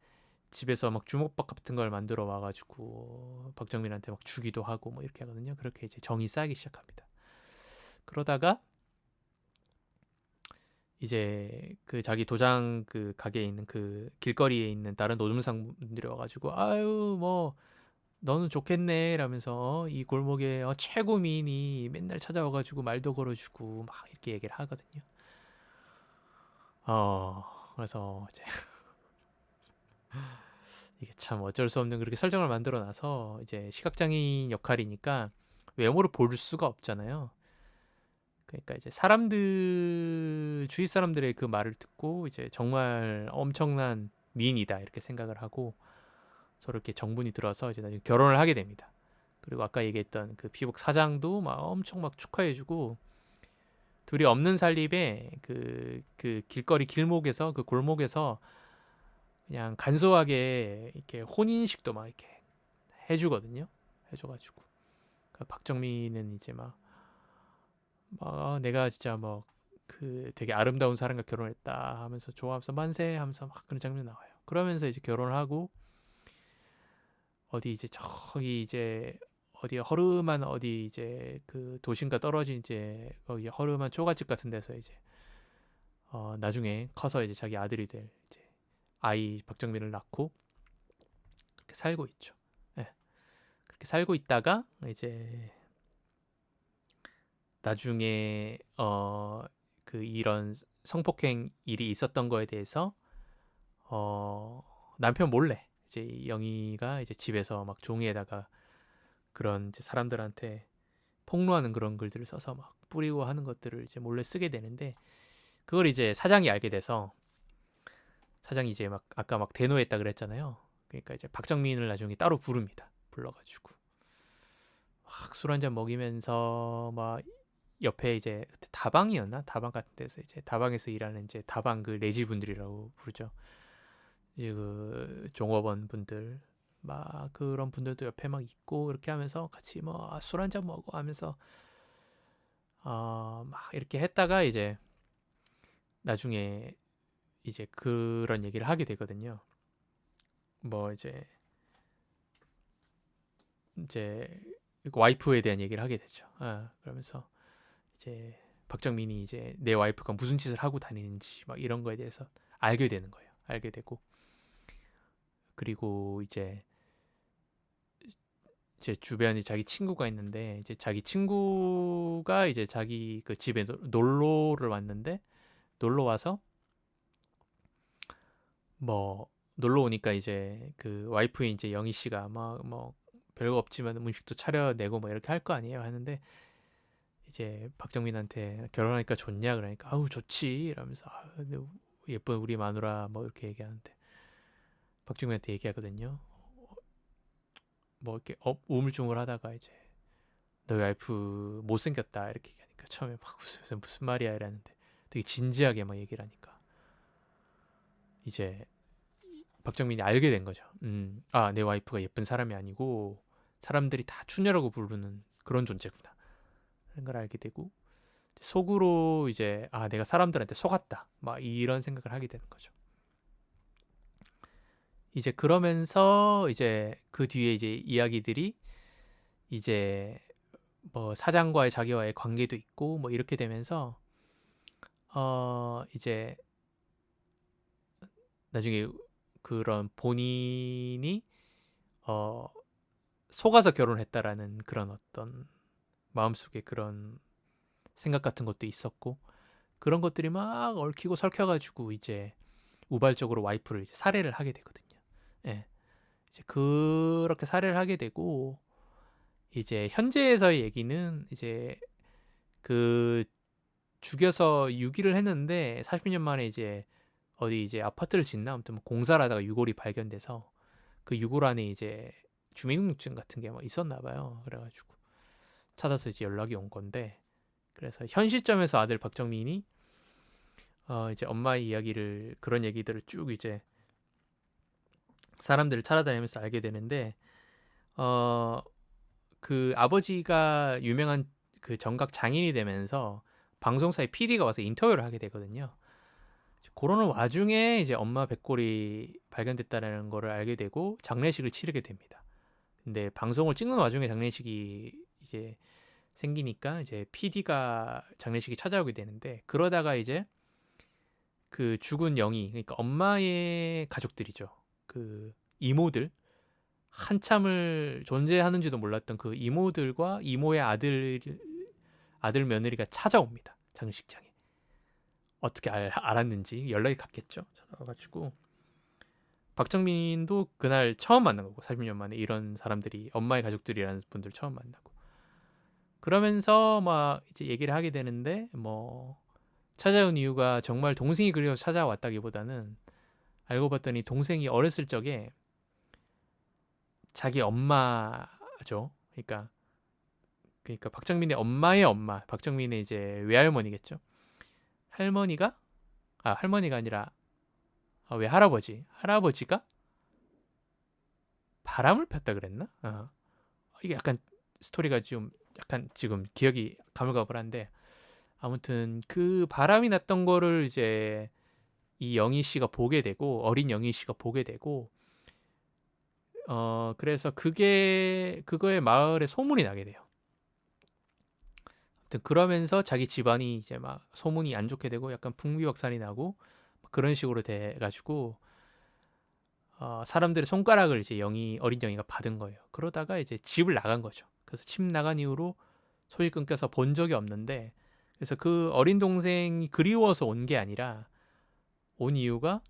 집에서 막 주먹밥 같은 걸 만들어 와가지고 박정민한테 막 주기도 하고 뭐 이렇게 하거든요. 그렇게 이제 정이 쌓이기 시작합니다. 그러다가 이제 그 자기 도장 그 가게에 있는 그 길거리에 있는 다른 노점상분들이 와가지고 아유 뭐 너는 좋겠네 라면서 이 골목에 최고 미인이 맨날 찾아와가지고 말도 걸어주고 막 이렇게 얘기를 하거든요. 그래서 이제 이게 참 어쩔 수 없는 그렇게 설정을 만들어 놔서 이제 시각장애인 역할이니까 외모를 볼 수가 없잖아요. 그러니까 이제 사람들 주위 사람들의 그 말을 듣고 이제 정말 엄청난 미인이다 이렇게 생각을 하고 서로 이렇게 정분이 들어서 이제 나중에 결혼을 하게 됩니다. 그리고 아까 얘기했던 그 피복 사장도 막 엄청 막 축하해주고 둘이 없는 살림에 그 길거리 길목에서 그 골목에서 그냥 간소하게 이렇게 혼인식도 막 이렇게 해주거든요. 해줘가지고 박정민은 이제 막 내가 진짜 뭐 그 되게 아름다운 사람과 결혼했다 하면서 좋아하면서 만세 하면서 막 그런 장면 나와요. 그러면서 이제 결혼을 하고 어디 이제 저기 이제 어디 허름한 어디 이제 그 도심과 떨어진 이제 거기 허름한 초가집 같은 데서 이제 나중에 커서 이제 자기 아들이 될 이제 아이 박정민을 낳고 그렇게 살고 있죠. 네. 그렇게 살고 있다가 이제 나중에 그 이런 성폭행 일이 있었던 거에 대해서 남편 몰래 이제 영희가 이제 집에서 막 종이에다가 그런 이제 사람들한테 폭로하는 그런 글들을 써서 막 뿌리고 하는 것들을 이제 몰래 쓰게 되는데 그걸 이제 사장이 알게 돼서 사장이 이제 막 아까 막 대노했다 그랬잖아요. 그러니까 이제 박정민을 나중에 따로 부릅니다. 불러가지고 막 술 한잔 먹이면서 막 옆에 이제 다방이었나? 다방 같은 데서 이제 다방에서 일하는 이제 다방 그 레지 분들이라고 부르죠. 이제 그 종업원 분들 막 그런 분들도 옆에 막 있고 이렇게 하면서 같이 뭐 술 한잔 먹어 하면서 막 이렇게 했다가 이제 나중에 이제 그런 얘기를 하게 되거든요. 뭐 이제 와이프에 대한 얘기를 하게 되죠. 그러면서 이제 박정민이 이제 내 와이프가 무슨 짓을 하고 다니는지 막 이런 거에 대해서 알게 되는 거예요. 알게 되고 그리고 이제 제 주변에 자기 친구가 있는데 이제 자기 친구가 이제 자기 그 집에 놀러를 왔는데 놀러 와서 뭐 놀러 오니까 이제 그 와이프인 이제 영희 씨가 막 뭐 별거 없지만 음식도 차려내고 뭐 이렇게 할 거 아니에요 하는데 이제 박정민한테 결혼하니까 좋냐 그러니까 아우 좋지 이러면서 예쁜 우리 마누라 뭐 이렇게 얘기하는데 박정민한테 얘기하거든요. 뭐 이렇게 우물쭈물하다가 이제 너희 와이프 못생겼다 이렇게 얘기하니까 처음에 막 무슨 말이야 이랬는데 되게 진지하게 막 얘기를 하니까 이제 박정민이 알게 된 거죠. 내 와이프가 예쁜 사람이 아니고 사람들이 다 추녀라고 부르는 그런 존재구나. 그런 걸 알게 되고 속으로 이제 내가 사람들한테 속았다. 막 이런 생각을 하게 되는 거죠. 이제 그러면서 이제 그 뒤에 이제 이야기들이 이제 뭐 사장과의 자기와의 관계도 있고 뭐 이렇게 되면서 이제 나중에 그런 본인이 속아서 결혼했다라는 그런 어떤 마음속에 그런 생각 같은 것도 있었고 그런 것들이 막 얽히고 설켜가지고 이제 우발적으로 와이프를 이제 살해를 하게 되거든요. 예. 이제 그렇게 살해를 하게 되고 이제 현재에서의 얘기는 이제 그 죽여서 유기를 했는데 40년 만에 이제 어디 이제 아파트를 짓나 아무튼 뭐 공사를 하다가 유골이 발견돼서 그 유골 안에 이제 주민등록증 같은 게 뭐 있었나 봐요. 그래가지고 찾아서 이제 연락이 온 건데, 그래서 현 시점에서 아들 박정민이 이제 엄마의 이야기를, 그런 얘기들을 쭉 이제 사람들을 찾아다니면서 알게 되는데, 그 아버지가 유명한 그 정각 장인이 되면서 방송사의 PD가 와서 인터뷰를 하게 되거든요. 그러는 와중에 이제 엄마 백골이 발견됐다는 거를 알게 되고 장례식을 치르게 됩니다. 근데 방송을 찍는 와중에 장례식이 이제 생기니까 이제 PD가 장례식에 찾아오게 되는데, 그러다가 이제 그 죽은 영희, 그러니까 엄마의 가족들이죠. 그 이모들, 한참을 존재하는지도 몰랐던 그 이모들과 이모의 아들 며느리가 찾아옵니다. 장례식장에. 어떻게 알았는지 연락이 갔겠죠. 찾아와가지고 박정민도 그날 처음 만난 거고, 40년 만에 이런 사람들이, 엄마의 가족들이라는 분들 처음 만나고, 그러면서 막 이제 얘기를 하게 되는데, 뭐 찾아온 이유가 정말 동생이 그리워서 찾아왔다기보다는 알고 봤더니 동생이 어렸을 적에 자기 엄마죠. 그러니까 박정민의 엄마의 엄마, 박정민의 이제 외할머니겠죠. 할머니가 아니라 할아버지가 바람을 폈다 그랬나? 이게 약간 스토리가 좀 약간 지금 기억이 가물가물한데, 아무튼 그 바람이 났던 거를 이제 이 영희 씨가 보게 되고, 어린 영희 씨가 보게 되고, 그래서 그거에 마을에 소문이 나게 돼요. 아무튼 그러면서 자기 집안이 이제 막 소문이 안 좋게 되고 약간 풍비박산이 나고 그런 식으로 돼가지고 사람들의 손가락을 이제 어린 영희가 받은 거예요. 그러다가 이제 집을 나간 거죠. 그래서 집 나간 이후로 소식 끊겨서 본 적이 없는데, 그래서 그 어린 동생이 그리워서 온 게 아니라, 온 이유가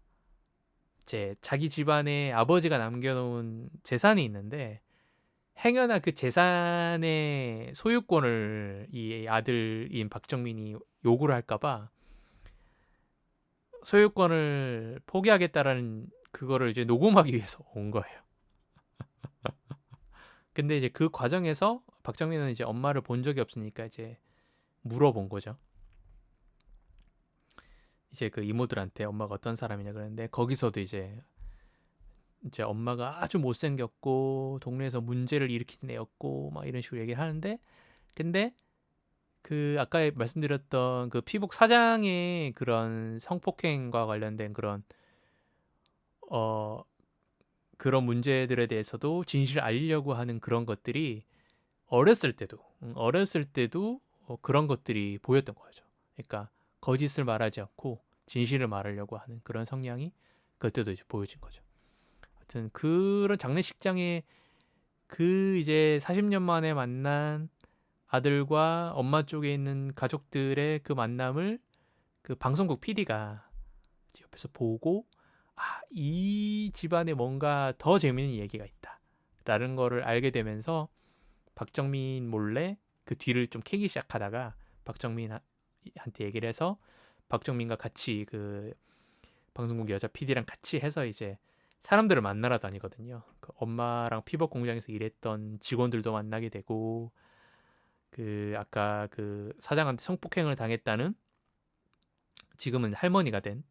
이제 자기 집안에 아버지가 남겨놓은 재산이 있는데, 행여나 그 재산의 소유권을 이 아들인 박정민이 요구를 할까봐 소유권을 포기하겠다라는 그거를 이제 녹음하기 위해서 온 거예요. 근데 이제 그 과정에서 박정민은 이제 엄마를 본 적이 없으니까 이제 물어본 거죠. 이제 그 이모들한테 엄마가 어떤 사람이냐 그랬는데, 거기서도 이제 엄마가 아주 못생겼고 동네에서 문제를 일으키는 애였고 막 이런 식으로 얘기를 하는데, 근데 그 아까 말씀드렸던 그 피복 사장의 그런 성폭행과 관련된 어 그런 문제들에 대해서도 진실을 알리려고 하는 그런 것들이 어렸을 때도 그런 것들이 보였던 거죠. 그러니까 거짓을 말하지 않고 진실을 말하려고 하는 그런 성향이 그때도 이제 보여진 거죠. 하여튼 그런 장례식장에 그 이제 40년 만에 만난 아들과 엄마 쪽에 있는 가족들의 그 만남을 그 방송국 PD가 옆에서 보고, 이 집안에 뭔가 더 재밌는 얘기가 있다 라는 거를 알게 되면서 박정민 몰래 그 뒤를 좀 캐기 시작하다가 박정민한테 얘기를 해서 박정민과 같이 그 방송국 여자 PD랑 같이 해서 이제 사람들을 만나러 다니거든요. 그 엄마랑 피복 공장에서 일했던 직원들도 만나게 되고, 그 아까 그 사장한테 성폭행을 당했다는, 지금은 할머니가 된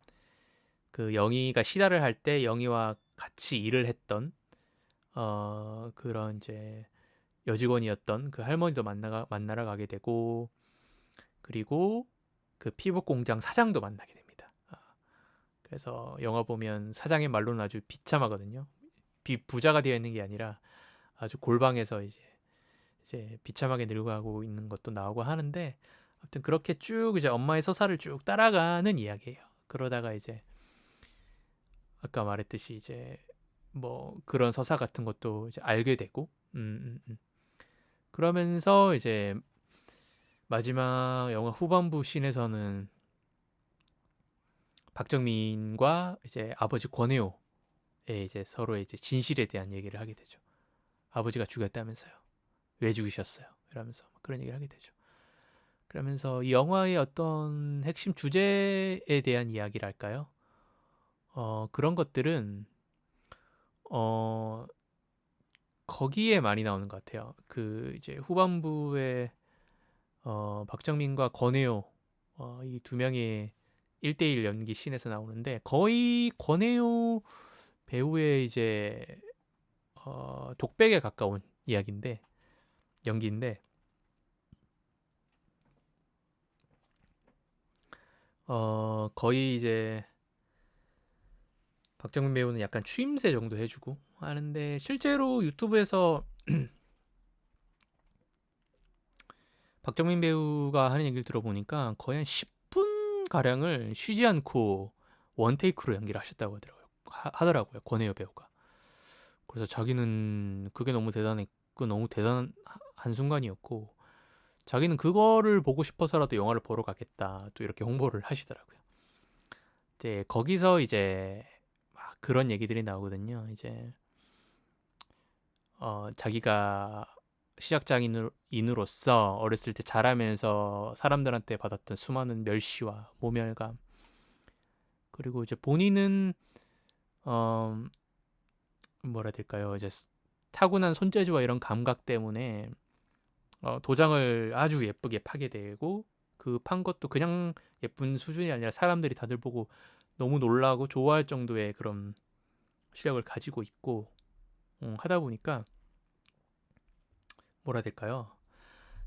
그 영희가 시달을 할 때 영희와 같이 일을 했던 그런 이제 여직원이었던 그 할머니도 만나러 가게 되고, 그리고 그 피복 공장 사장도 만나게 됩니다. 그래서 영화 보면 사장의 말로는 아주 비참하거든요. 부자가 되어 있는 게 아니라 아주 골방에서 이제 비참하게 늙어가고 있는 것도 나오고 하는데, 아무튼 그렇게 쭉 이제 엄마의 서사를 쭉 따라가는 이야기예요. 그러다가 이제 아까 말했듯이 이제 뭐 그런 서사 같은 것도 이제 알게 되고, 그러면서 이제 마지막 영화 후반부 씬에서는 박정민과 이제 아버지 권혜호의 이제 서로의 이제 진실에 대한 얘기를 하게 되죠. 아버지가 죽였다면서요. 왜 죽으셨어요? 이러면서 그런 얘기를 하게 되죠. 그러면서 이 영화의 어떤 핵심 주제에 대한 이야기랄까요? 그런 것들은 어, 거기에 많이 나오는 것 같아요. 그 이제 후반부에 박정민과 권혜요 이 두 명의 1대1 연기 씬에서 나오는데 거의 권혜요 배우의 이제 독백에 가까운 이야기인데 연기인데 거의 이제 박정민 배우는 약간 추임새 정도 해주고 하는데 실제로 유튜브에서 박정민 배우가 하는 얘기를 들어보니까 거의 한 10분 가량을 쉬지 않고 원테이크로 연기를 하셨다고 하더라고요. 권혜여 배우가. 그래서 자기는 그게 너무 대단했고 너무 대단한 순간이었고 자기는 그거를 보고 싶어서라도 영화를 보러 가겠다 또 이렇게 홍보를 하시더라고요. 네, 거기서 이제 막 그런 얘기들이 나오거든요. 이제 자기가 시작장인으로서 어렸을 때 자라면서 사람들한테 받았던 수많은 멸시와 모멸감 그리고 이제 본인은 뭐라 해야 될까요? 이제 타고난 손재주와 이런 감각 때문에 도장을 아주 예쁘게 파게 되고 그 판 것도 그냥 예쁜 수준이 아니라 사람들이 다들 보고 너무 놀라고 좋아할 정도의 그런 실력을 가지고 있고 하다 보니까 뭐라 해야 될까요?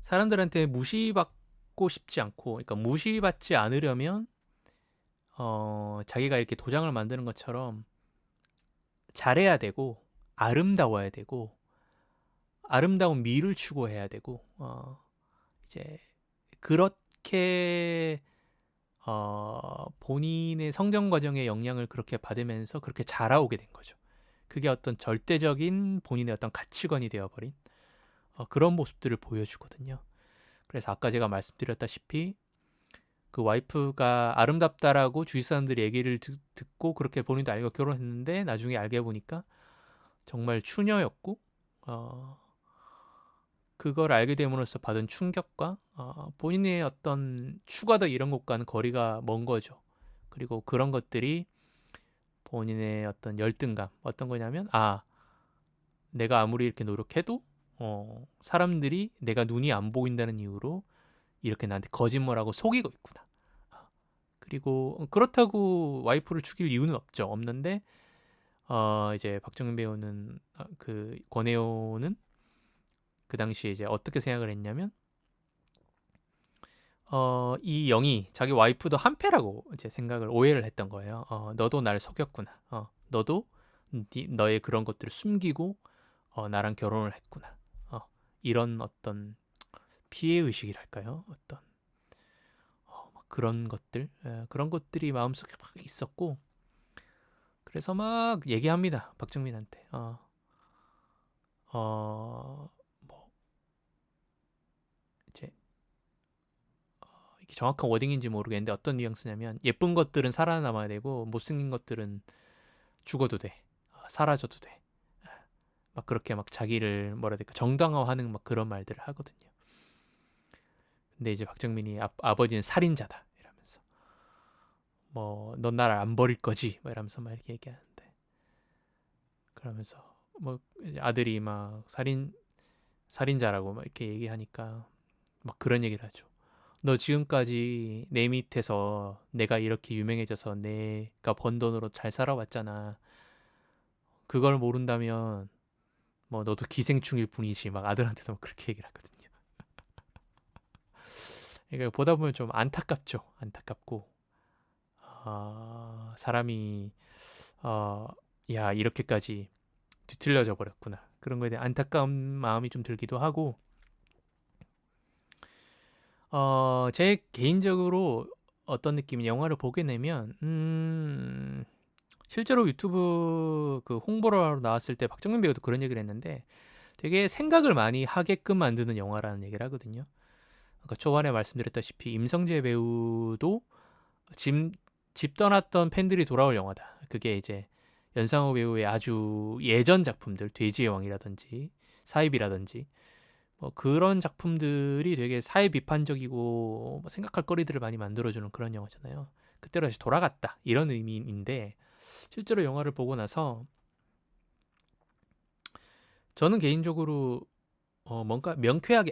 사람들한테 무시받고 싶지 않고 그러니까 무시받지 않으려면 자기가 이렇게 도장을 만드는 것처럼 잘해야 되고 아름다워야 되고 아름다운 미를 추구해야 되고 이제 그렇게 본인의 성장 과정의 영향을 그렇게 받으면서 그렇게 자라오게 된 거죠. 그게 어떤 절대적인 본인의 어떤 가치관이 되어버린 그런 모습들을 보여주거든요. 그래서 아까 제가 말씀드렸다시피 그 와이프가 아름답다라고 주위 사람들이 얘기를 듣고 그렇게 본인도 알고 결혼했는데 나중에 알게 보니까 정말 추녀였고 그걸 알게 됨으로써 받은 충격과 본인의 어떤 추가더 이런 것과는 거리가 먼 거죠. 그리고 그런 것들이 본인의 어떤 열등감 어떤 거냐면 내가 아무리 이렇게 노력해도 사람들이 내가 눈이 안 보인다는 이유로 이렇게 나한테 거짓말하고 속이고 있구나. 그리고 그렇다고 와이프를 죽일 이유는 없는데 이제 박정민 배우는 그 권혜호는 그 당시에 이제 어떻게 생각을 했냐면 이 영희 자기 와이프도 한패라고 이제 생각을 오해를 했던 거예요. 너도 날 속였구나. 너도 너의 그런 것들을 숨기고 나랑 결혼을 했구나. 이런 어떤 피해 의식이랄까요? 어떤 그런 것들 그런 것들이 마음속에 막 있었고 그래서 막 얘기합니다. 박정민한테. 뭐 이제 이게 정확한 워딩인지 모르겠는데 어떤 뉘앙스냐면 예쁜 것들은 살아남아야 되고 못생긴 것들은 죽어도 돼. 사라져도 돼. 막 그렇게 막 자기를 뭐라 해야 될까 정당화하는 막 그런 말들을 하거든요. 근데 이제 박정민이 아버지는 살인자다 이러면서 뭐 넌 나를 안 버릴 거지 뭐 이러면서 막 이렇게 얘기하는데 그러면서 뭐 이제 아들이 막 살인자라고 막 이렇게 얘기하니까 막 그런 얘기를 하죠. 너 지금까지 내 밑에서 내가 이렇게 유명해져서 내가 번 돈으로 잘 살아왔잖아. 그걸 모른다면 뭐 너도 기생충일 뿐이지 막 아들한테도 막 그렇게 얘기를 하거든요. 그러니까 보다 보면 좀 안타깝죠. 안타깝고 사람이 야 이렇게까지 뒤틀려져 버렸구나. 그런 거에 대한 안타까운 마음이 좀 들기도 하고 제 개인적으로 어떤 느낌이 영화를 보게 되면 실제로 유튜브 그 홍보를 하러 나왔을 때 박정민 배우도 그런 얘기를 했는데 되게 생각을 많이 하게끔 만드는 영화라는 얘기를 하거든요. 그러니까 초반에 말씀드렸다시피 임성재 배우도 집 떠났던 팬들이 돌아올 영화다. 그게 이제 연상호 배우의 아주 예전 작품들 돼지의 왕이라든지 사입이라든지 그런 작품들이 되게 사회 비판적이고 뭐 생각할 거리들을 많이 만들어주는 그런 영화잖아요. 그때로 다시 돌아갔다 이런 의미인데 실제로 영화를 보고 나서 저는 개인적으로 뭔가 명쾌하게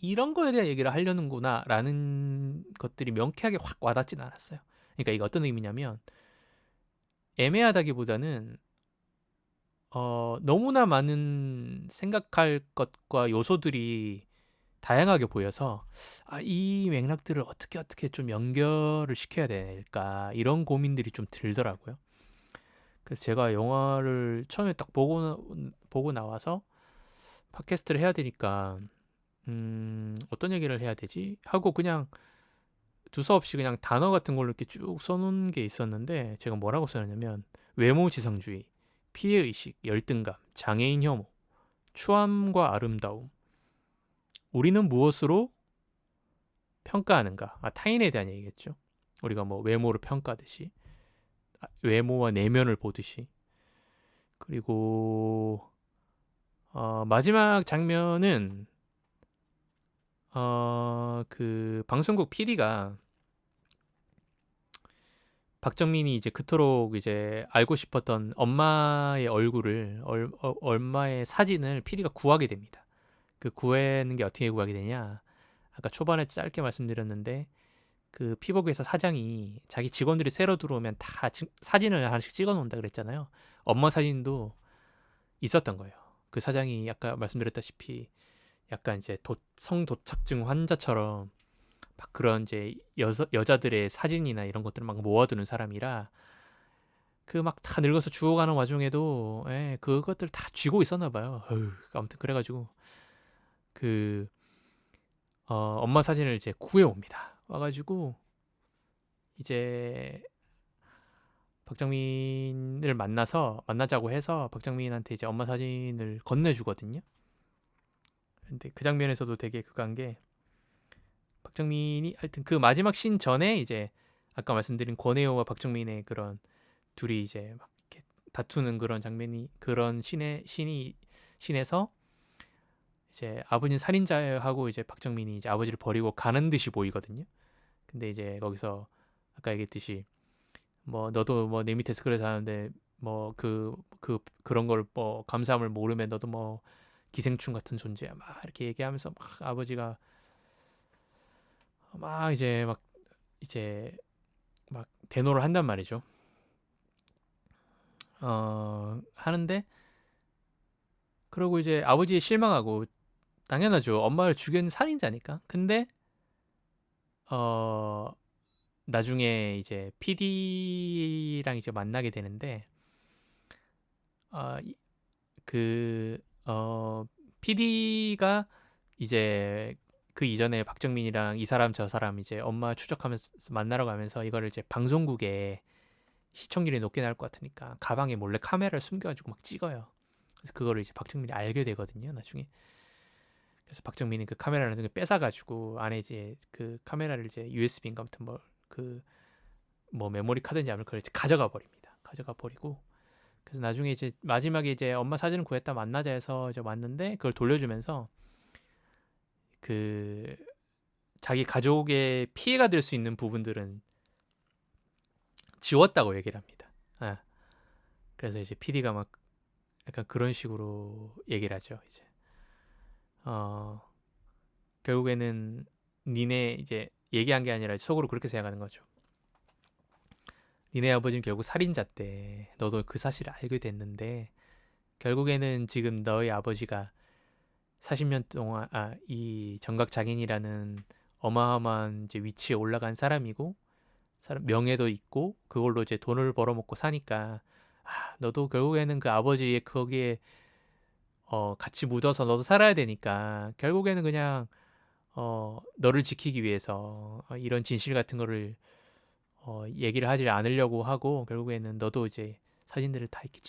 이런 거에 대한 얘기를 하려는구나라는 것들이 명쾌하게 확 와닿진 않았어요. 그러니까 이게 어떤 의미냐면 애매하다기보다는 너무나 많은 생각할 것과 요소들이 다양하게 보여서 이 맥락들을 어떻게 좀 연결을 시켜야 될까 이런 고민들이 좀 들더라고요. 그래서 제가 영화를 처음에 딱 보고 나와서 팟캐스트를 해야 되니까 어떤 얘기를 해야 되지? 하고 그냥 두서없이 그냥 단어 같은 걸로 이렇게 쭉 써놓은 게 있었는데 제가 뭐라고 써놨냐면 외모지상주의, 피해의식, 열등감, 장애인 혐오, 추함과 아름다움, 우리는 무엇으로 평가하는가? 타인에 대한 얘기겠죠. 우리가 뭐 외모를 평가하듯이 외모와 내면을 보듯이 그리고 마지막 장면은 그 방송국 PD가 박정민이 이제 그토록 이제 알고 싶었던 엄마의 얼굴을 엄마의 사진을 PD가 구하게 됩니다. 그 구하는 게 어떻게 구하게 되냐? 아까 초반에 짧게 말씀드렸는데 그 피버그회사 사장이 자기 직원들이 새로 들어오면 다 사진을 하나씩 찍어 놓는다 그랬잖아요. 엄마 사진도 있었던 거예요. 그 사장이 아까 말씀드렸다시피 약간 이제 성도착증 환자처럼 막 그런 이제 여자들의 사진이나 이런 것들을 막 모아두는 사람이라 그 막 다 늙어서 죽어가는 와중에도 그것들 다 쥐고 있었나 봐요. 아무튼 그래가지고 그 엄마 사진을 이제 구해옵니다. 와가지고 이제 박정민을 만나자고 해서 박정민한테 이제 엄마 사진을 건네주거든요. 근데 그 장면에서도 되게 그간 게 박정민이 하여튼 그 마지막 씬 전에 이제 아까 말씀드린 권혜호와 박정민의 그런 둘이 이제 막 이렇게 다투는 그런 장면이 그런 씬에서 이제 아버지는 살인자예요 하고 이제 박정민이 이제 아버지를 버리고 가는 듯이 보이거든요. 근데 이제 거기서 아까 얘기했듯이 뭐 너도 뭐 내 밑에서 그래 사는데 뭐 그런 걸 뭐 감사함을 모르면 너도 뭐 기생충 같은 존재야 막 이렇게 얘기하면서 막 아버지가 막 이제 막 대노를 한단 말이죠. 하는데 그러고 이제 아버지에 실망하고 당연하죠. 엄마를 죽인 살인자니까. 근데 어 나중에 이제 PD랑 이제 만나게 되는데 어, 이- 그 PD가 이제 그 이전에 박정민이랑 이 사람 저 사람 이제 엄마 추적하면서 만나러 가면서 이거를 이제 방송국에 시청률이 높게 나올 것 같으니까 가방에 몰래 카메라를 숨겨가지고 막 찍어요. 그래서 그거를 이제 박정민이 알게 되거든요, 나중에. 그래서 박정민이 그 카메라를 나중에 뺏어가지고 안에 이제 그 카메라를 이제 USB인가 아무튼 뭐 메모리 카드인지 아무튼 그걸 이제 가져가 버립니다. 가져가 버리고 그래서 나중에 이제 마지막에 이제 엄마 사진을 구했다 만나자 해서 이제 왔는데 그걸 돌려주면서 그 자기 가족의 피해가 될 수 있는 부분들은 지웠다고 얘기를 합니다. 그래서 이제 PD가 막 약간 그런 식으로 얘기를 하죠. 이제 어 결국에는 니네 이제 얘기한 게 아니라 속으로 그렇게 생각하는 거죠. 니네 아버지는 결국 살인자때 너도 그 사실을 알게 됐는데 결국에는 지금 너희 아버지가 40년 동안 이 정각 장인이라는 어마어마한 이제 위치에 올라간 사람이고 명예도 있고 그걸로 이제 돈을 벌어먹고 사니까 너도 결국에는 그 아버지의 거기에 같이 묻어서 너도 살아야 되니까 결국에는 그냥 너를 지키기 위해서 이런 진실 같은 거를 얘기를 하지 않으려고 하고 결국에는 너도 이제 사진들을 다 이렇게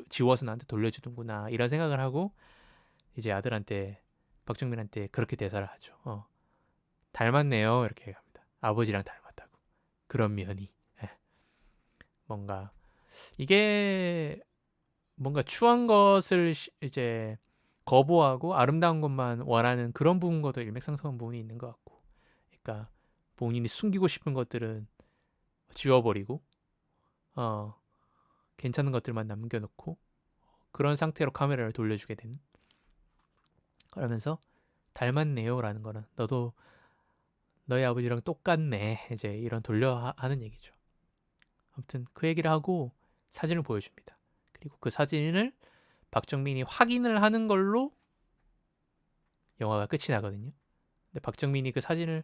지워서 나한테 돌려주는구나 이런 생각을 하고 이제 아들한테 박정민한테 그렇게 대사를 하죠. 닮았네요 이렇게 얘기합니다. 아버지랑 닮았다고 그런 면이 뭔가 이게 뭔가 추한 것을 이제 거부하고 아름다운 것만 원하는 그런 부분과도 일맥상통한 부분이 있는 것 같고, 그러니까 본인이 숨기고 싶은 것들은 지워버리고 괜찮은 것들만 남겨놓고 그런 상태로 카메라를 돌려주게 되는, 그러면서 닮았네요라는 거는 너도 너희 아버지랑 똑같네, 이제 이런 하는 얘기죠. 아무튼 그 얘기를 하고 사진을 보여줍니다. 그리고 그 사진을 박정민이 확인을 하는 걸로 영화가 끝이 나거든요. 근데 박정민이 그 사진을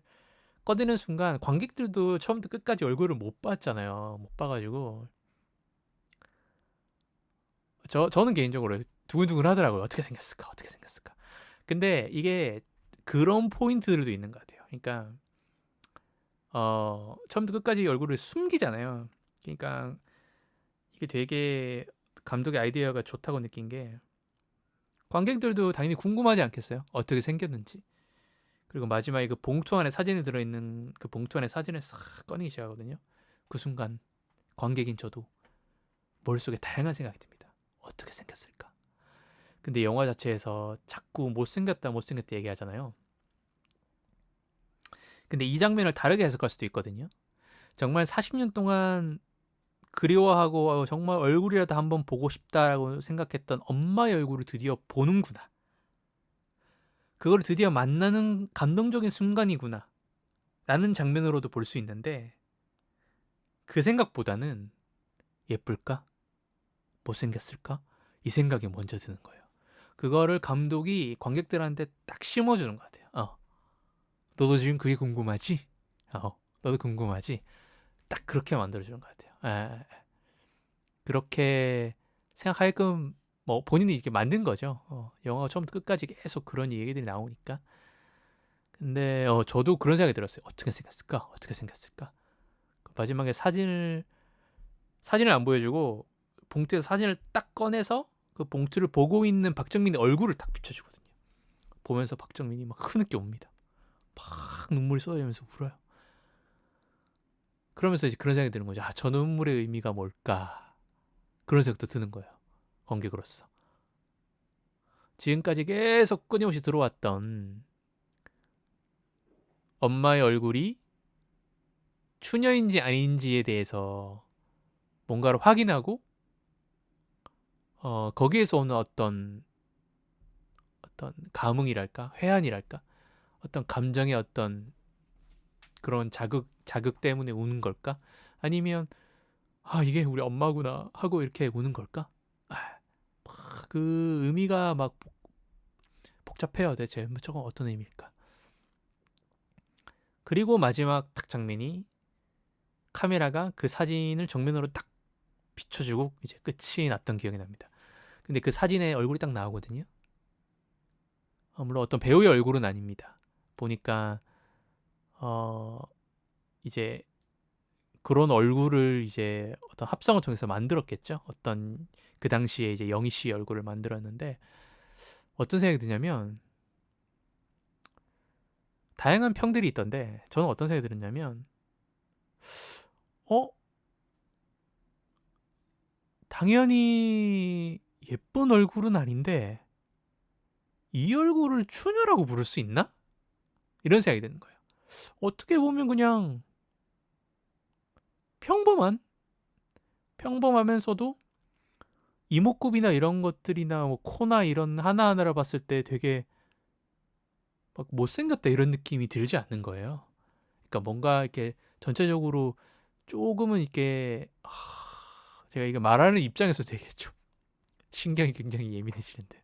꺼내는 순간 관객들도 처음부터 끝까지 얼굴을 못 봤잖아요. 못 봐가지고 저는 개인적으로 두근두근 하더라고요. 어떻게 생겼을까? 어떻게 생겼을까? 근데 이게 그런 포인트들도 있는 것 같아요. 그러니까 처음부터 끝까지 얼굴을 숨기잖아요. 그러니까 이게 되게 감독의 아이디어가 좋다고 느낀 게, 관객들도 당연히 궁금하지 않겠어요? 어떻게 생겼는지. 그리고 마지막에 그 봉투 안에 사진이 들어있는 그 봉투 안에 사진을 싹 꺼내기 시작하거든요. 그 순간 관객인 저도 머릿속에 다양한 생각이 듭니다. 어떻게 생겼을까? 근데 영화 자체에서 자꾸 못생겼다 못생겼다 얘기하잖아요. 근데 이 장면을 다르게 해석할 수도 있거든요. 정말 40년 동안 그리워하고 정말 얼굴이라도 한번 보고 싶다라고 생각했던 엄마의 얼굴을 드디어 보는구나. 그걸 드디어 만나는 감동적인 순간이구나. 라는 장면으로도 볼 수 있는데, 그 생각보다는 예쁠까? 못생겼을까? 이 생각이 먼저 드는 거예요. 그거를 감독이 관객들한테 딱 심어주는 것 같아요. 너도 지금 그게 궁금하지? 너도 궁금하지? 딱 그렇게 만들어주는 것 같아요. 그렇게 생각하게끔 뭐 본인이 이렇게 만든 거죠. 영화가 처음부터 끝까지 계속 그런 얘기들이 나오니까. 근데 저도 그런 생각이 들었어요. 어떻게 생겼을까? 어떻게 생겼을까? 마지막에 사진을 안 보여주고 봉투에서 사진을 딱 꺼내서 그 봉투를 보고 있는 박정민의 얼굴을 딱 비춰주거든요. 보면서 박정민이 막 흐느껴 옵니다. 막 눈물이 쏟아지면서 울어요. 그러면서 이제 그런 생각이 드는 거죠. 저 눈물의 의미가 뭘까? 그런 생각도 드는 거예요. 관객으로서. 지금까지 계속 끊임없이 들어왔던 엄마의 얼굴이 추녀인지 아닌지에 대해서 뭔가를 확인하고 거기에서 오는 어떤 감흥이랄까, 회한이랄까, 어떤 감정의 어떤 그런 자극 때문에 우는 걸까? 아니면 이게 우리 엄마구나 하고 이렇게 우는 걸까? 그 의미가 막 복잡해요. 대체 저건 어떤 의미일까? 그리고 마지막 딱 장면이 카메라가 그 사진을 정면으로 딱 비춰주고 이제 끝이 났던 기억이 납니다. 근데 그 사진에 얼굴이 딱 나오거든요. 물론 어떤 배우의 얼굴은 아닙니다. 보니까 이제 그런 얼굴을 이제 어떤 합성을 통해서 만들었겠죠. 어떤 그 당시에 이제 영희 씨의 얼굴을 만들었는데, 어떤 생각이 드냐면, 다양한 평들이 있던데 저는 어떤 생각이 들었냐면, 당연히 예쁜 얼굴은 아닌데 이 얼굴을 추녀라고 부를 수 있나? 이런 생각이 드는 거예요. 어떻게 보면 그냥 평범하면서도 이목구비나 이런 것들이나 뭐 코나 이런 하나하나를 봤을 때 되게 막 못생겼다 이런 느낌이 들지 않는 거예요. 그러니까 뭔가 이렇게 전체적으로 조금은 이렇게 제가 이거 말하는 입장에서 되게 좀 신경이 굉장히 예민해지는데,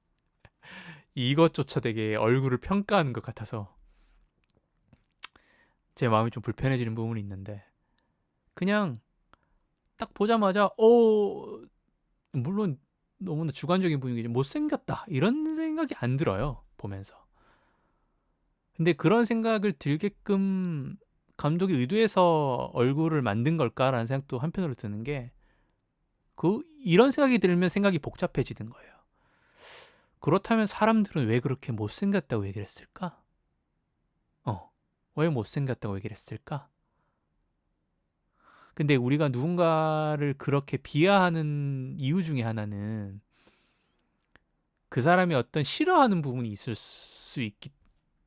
이것조차 되게 얼굴을 평가하는 것 같아서 제 마음이 좀 불편해지는 부분이 있는데, 그냥 딱 보자마자 물론 너무나 주관적인 분위기죠. 못생겼다 이런 생각이 안 들어요, 보면서. 근데 그런 생각을 들게끔 감독이 의도해서 얼굴을 만든 걸까라는 생각도 한편으로 드는 게, 이런 생각이 들면 생각이 복잡해지는 거예요. 그렇다면 사람들은 왜 그렇게 못생겼다고 얘기를 했을까? 왜 못생겼다고 얘기를 했을까? 근데 우리가 누군가를 그렇게 비하하는 이유 중에 하나는 그 사람이 어떤 싫어하는 부분이 있을 수 있기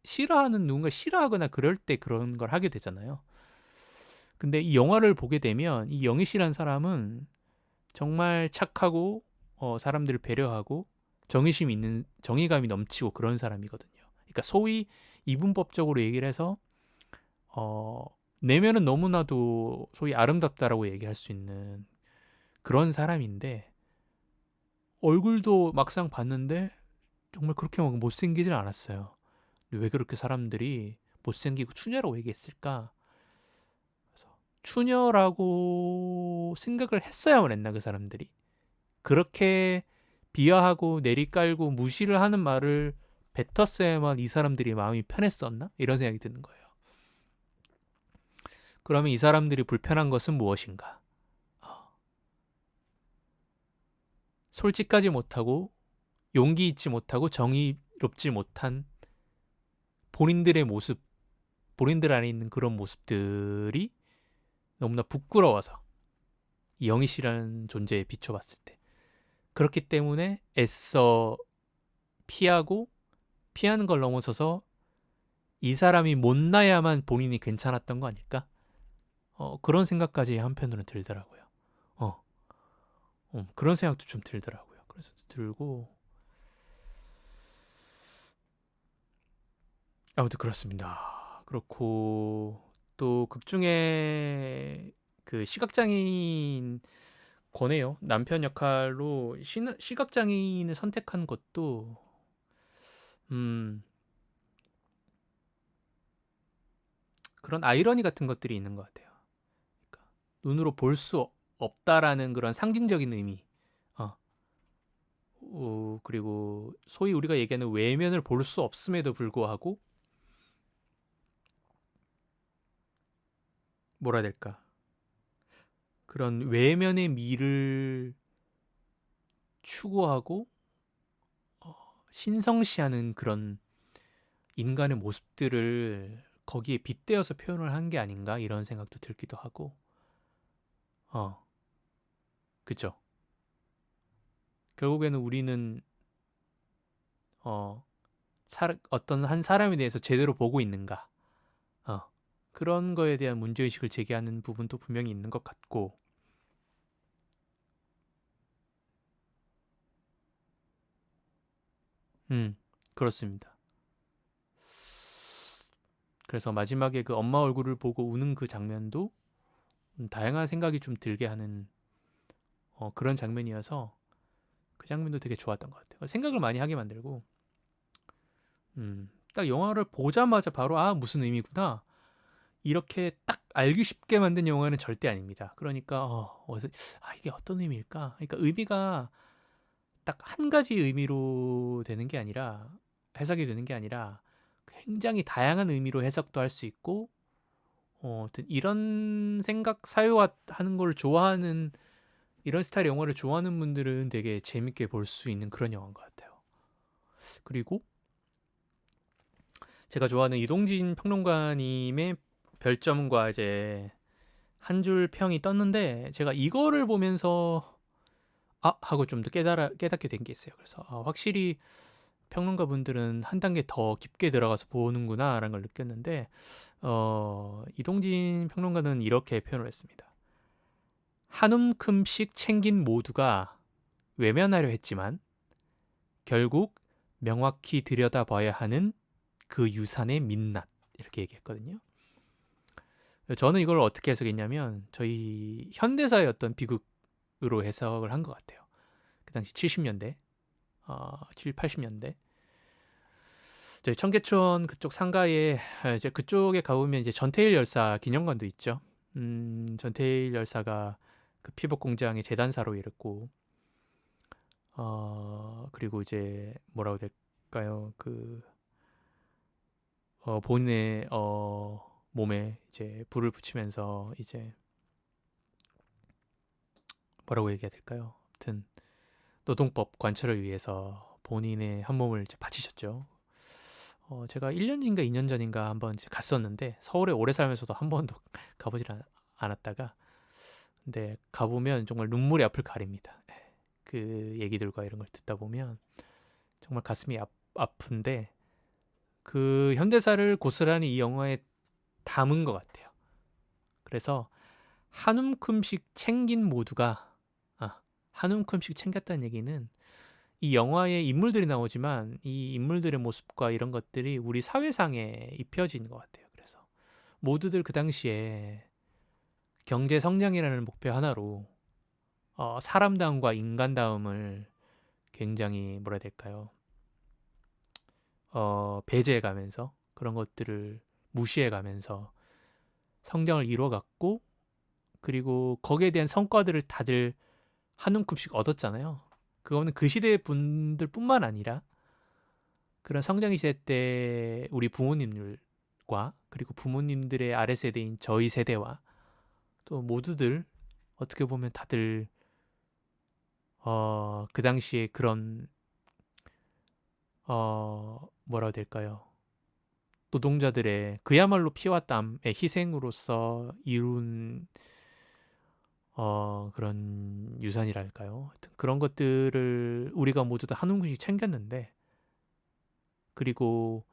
싫어하는 누군가 싫어하거나 그럴 때 그런 걸 하게 되잖아요. 근데 이 영화를 보게 되면 이 영희 씨란 사람은 정말 착하고 사람들을 배려하고 정의심 있는 정의감이 넘치고 그런 사람이거든요. 그러니까 소위 이분법적으로 얘기를 해서 어, 내면은 너무나도 소위 아름답다라고 얘기할 수 있는 그런 사람인데 얼굴도 막상 봤는데 정말 그렇게 막 못생기진 않았어요. 왜 그렇게 사람들이 못생기고 추녀라고 얘기했을까? 그래서 추녀라고 생각을 했어야만 했나 그 사람들이? 그렇게 비하하고 내리깔고 무시를 하는 말을 뱉었어야만 이 사람들이 마음이 편했었나? 이런 생각이 드는 거예요. 그러면 이 사람들이 불편한 것은 무엇인가? 솔직하지 못하고 용기 있지 못하고 정의롭지 못한 본인들의 모습, 본인들 안에 있는 그런 모습들이 너무나 부끄러워서 영희 씨라는 존재에 비춰봤을 때 그렇기 때문에 애써 피하고 피하는 걸 넘어서서 이 사람이 못나야만 본인이 괜찮았던 거 아닐까? 그런 생각까지 한편으로는 들더라고요. 그런 생각도 좀 들더라고요. 그래서 들고 아무튼 그렇습니다. 그렇고 또 극중에 그 시각장애인 권해요. 남편 역할로 시각장애인을 선택한 것도 그런 아이러니 같은 것들이 있는 것 같아요. 그러니까 눈으로 볼 수 없다라는 그런 상징적인 의미. 그리고 소위 우리가 얘기하는 외면을 볼 수 없음에도 불구하고 뭐라 해야 될까? 그런 외면의 미를 추구하고 신성시하는 그런 인간의 모습들을 거기에 빗대어서 표현을 한 게 아닌가 이런 생각도 들기도 하고 그죠. 결국에는 우리는 어떤 한 사람에 대해서 제대로 보고 있는가 그런 거에 대한 문제의식을 제기하는 부분도 분명히 있는 것 같고 그렇습니다. 그래서 마지막에 그 엄마 얼굴을 보고 우는 그 장면도 다양한 생각이 좀 들게 하는 그런 장면이어서 그 장면도 되게 좋았던 것 같아요. 생각을 많이 하게 만들고 딱 영화를 보자마자 바로 무슨 의미구나 이렇게 딱 알기 쉽게 만든 영화는 절대 아닙니다. 그러니까 이게 어떤 의미일까? 그러니까 의미가 딱 한 가지 의미로 되는 게 아니라 해석이 되는 게 아니라 굉장히 다양한 의미로 해석도 할 수 있고 이런 생각 사유화하는 걸 좋아하는 이런 스타일의 영화를 좋아하는 분들은 되게 재밌게 볼 수 있는 그런 영화인 것 같아요. 그리고 제가 좋아하는 이동진 평론가님의 별점과 이제 한 줄 평이 떴는데 제가 이거를 보면서 하고 좀 더 깨닫게 된 게 있어요. 그래서 확실히 평론가 분들은 한 단계 더 깊게 들어가서 보는구나라는 걸 느꼈는데 이동진 평론가는 이렇게 표현을 했습니다. 한 움큼씩 챙긴 모두가 외면하려 했지만 결국 명확히 들여다봐야 하는 그 유산의 민낯 이렇게 얘기했거든요. 저는 이걸 어떻게 해석했냐면 저희 현대사의 어떤 비극으로 해석을 한 것 같아요. 그 당시 70년대, 7, 80년대 저희 청계천 그쪽 상가에 이제 그쪽에 가보면 이제 전태일 열사 기념관도 있죠. 전태일 열사가 그 피복 공장의 재단사로 일했고, 그리고 이제 뭐라고 될까요? 그 본인의 몸에 이제 불을 붙이면서 이제 뭐라고 얘기해야 될까요? 아무튼 노동법 관철을 위해서 본인의 한 몸을 이제 바치셨죠. 제가 1년인가 2년 전인가 한번 이제 갔었는데 서울에 오래 살면서도 한 번도 가보질 않았다가 근데 가보면 정말 눈물이 앞을 가립니다. 그 얘기들과 이런 걸 듣다 보면 정말 가슴이 아픈데 그 현대사를 고스란히 이 영화에 담은 것 같아요. 그래서 한 움큼씩 챙긴 모두가 한 움큼씩 챙겼다는 얘기는 이 영화에 인물들이 나오지만 이 인물들의 모습과 이런 것들이 우리 사회상에 입혀진 것 같아요. 그래서 모두들 그 당시에 경제 성장이라는 목표 하나로 사람다움과 인간다움을 굉장히 뭐라 해야 될까요? 배제해가면서 그런 것들을 무시해가면서 성장을 이루어갔고 그리고 거기에 대한 성과들을 다들 한 움큼씩 얻었잖아요. 그거는 그 시대의 분들뿐만 아니라 그런 성장 시대 때 우리 부모님들과 그리고 부모님들의 아래 세대인 저희 세대와 또 모두들 어떻게 보면 다들 그 당시에 그런 뭐라 해야 될까요? 노동자들의 그야말로 피와 땀의 희생으로서 이룬 그런 유산이랄까요? 하여튼 그런 것들을 우리가 모두 다 한 움큼씩 챙겼는데 그리고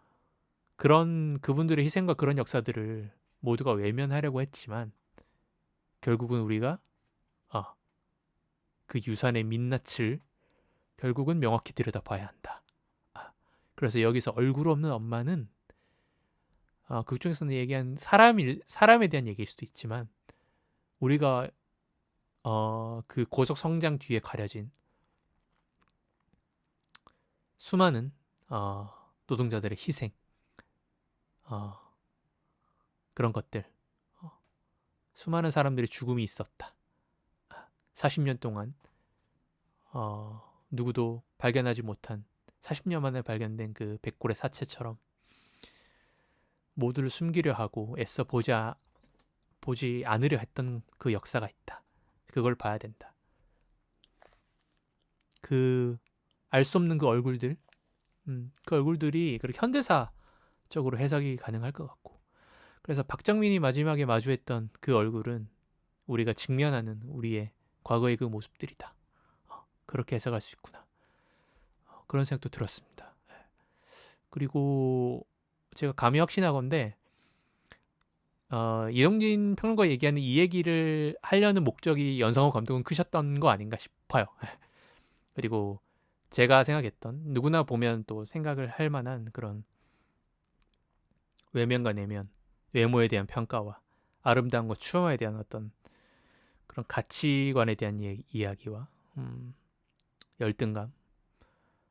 그런 그분들의 희생과 그런 역사들을 모두가 외면하려고 했지만 결국은 우리가 그 유산의 민낯을 결국은 명확히 들여다봐야 한다. 그래서 여기서 얼굴 없는 엄마는 극 중에서는 얘기한 사람에 대한 얘기일 수도 있지만 우리가 그 고속 성장 뒤에 가려진 수많은 노동자들의 희생 그런 것들 수많은 사람들의 죽음이 있었다. 40년 동안 누구도 발견하지 못한 40년 만에 발견된 그 백골의 사체처럼 모두를 숨기려 하고 애써 보지 않으려 했던 그 역사가 있다. 그걸 봐야 된다. 그 알 수 없는 그 얼굴들, 그 얼굴들이 그렇게 현대사적으로 해석이 가능할 것 같고, 그래서 박정민이 마지막에 마주했던 그 얼굴은 우리가 직면하는 우리의 과거의 그 모습들이다. 그렇게 해석할 수 있구나. 그런 생각도 들었습니다. 그리고 제가 감히 확신하건대 이동진 평론가 얘기하는 이 얘기를 하려는 목적이 연성호 감독은 크셨던 거 아닌가 싶어요. 그리고 제가 생각했던 누구나 보면 또 생각을 할 만한 그런 외면과 내면, 외모에 대한 평가와 아름다움과 추함에 대한 어떤 그런 가치관에 대한 이야기와 열등감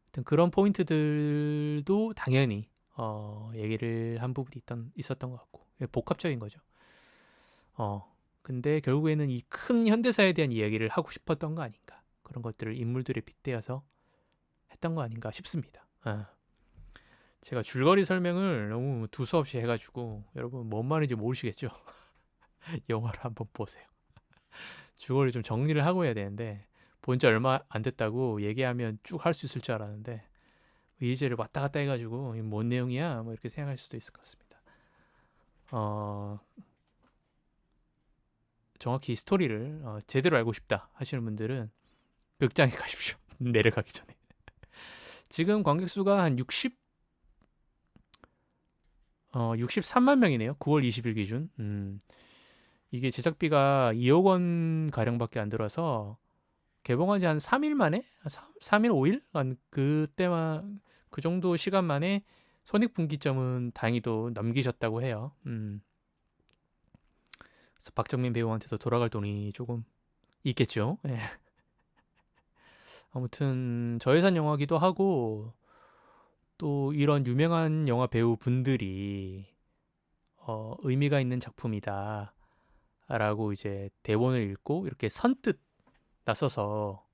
같은 그런 포인트들도 당연히 얘기를 한 부분이 있었던 것 같고 복합적인 거죠. 근데 결국에는 이 큰 현대사에 대한 이야기를 하고 싶었던 거 아닌가. 그런 것들을 인물들에 빗대어서 했던 거 아닌가 싶습니다. 제가 줄거리 설명을 너무 두서없이 해가지고 여러분 뭔 말인지 모르시겠죠? 영화를 한번 보세요. 줄거리 좀 정리를 하고 해야 되는데 본 지 얼마 안 됐다고 얘기하면 쭉 할 수 있을 줄 알았는데 이제를 왔다 갔다 해가지고 뭔 내용이야? 뭐 이렇게 생각할 수도 있을 것 같습니다. 정확히 스토리를 제대로 알고 싶다 하시는 분들은 극장에 가십시오. 내려가기 전에. 지금 관객 수가 한 63만 명이네요. 9월 20일 기준. 이게 제작비가 2억 원 가량밖에 안 들어서 개봉한 지 한 3일 만에 3일 5일 그때만 그 정도 시간 만에 손익분기점은 다행히도 넘기셨다고 해요. 그래서 박정민 배우한테도 돌아갈 돈이 조금 있겠죠. 예. 아무튼 저예산 영화기도 하고 또 이런 유명한 영화 배우 분들이 의미가 있는 작품이다 라고 이제 대본을 읽고 이렇게 선뜻 나서서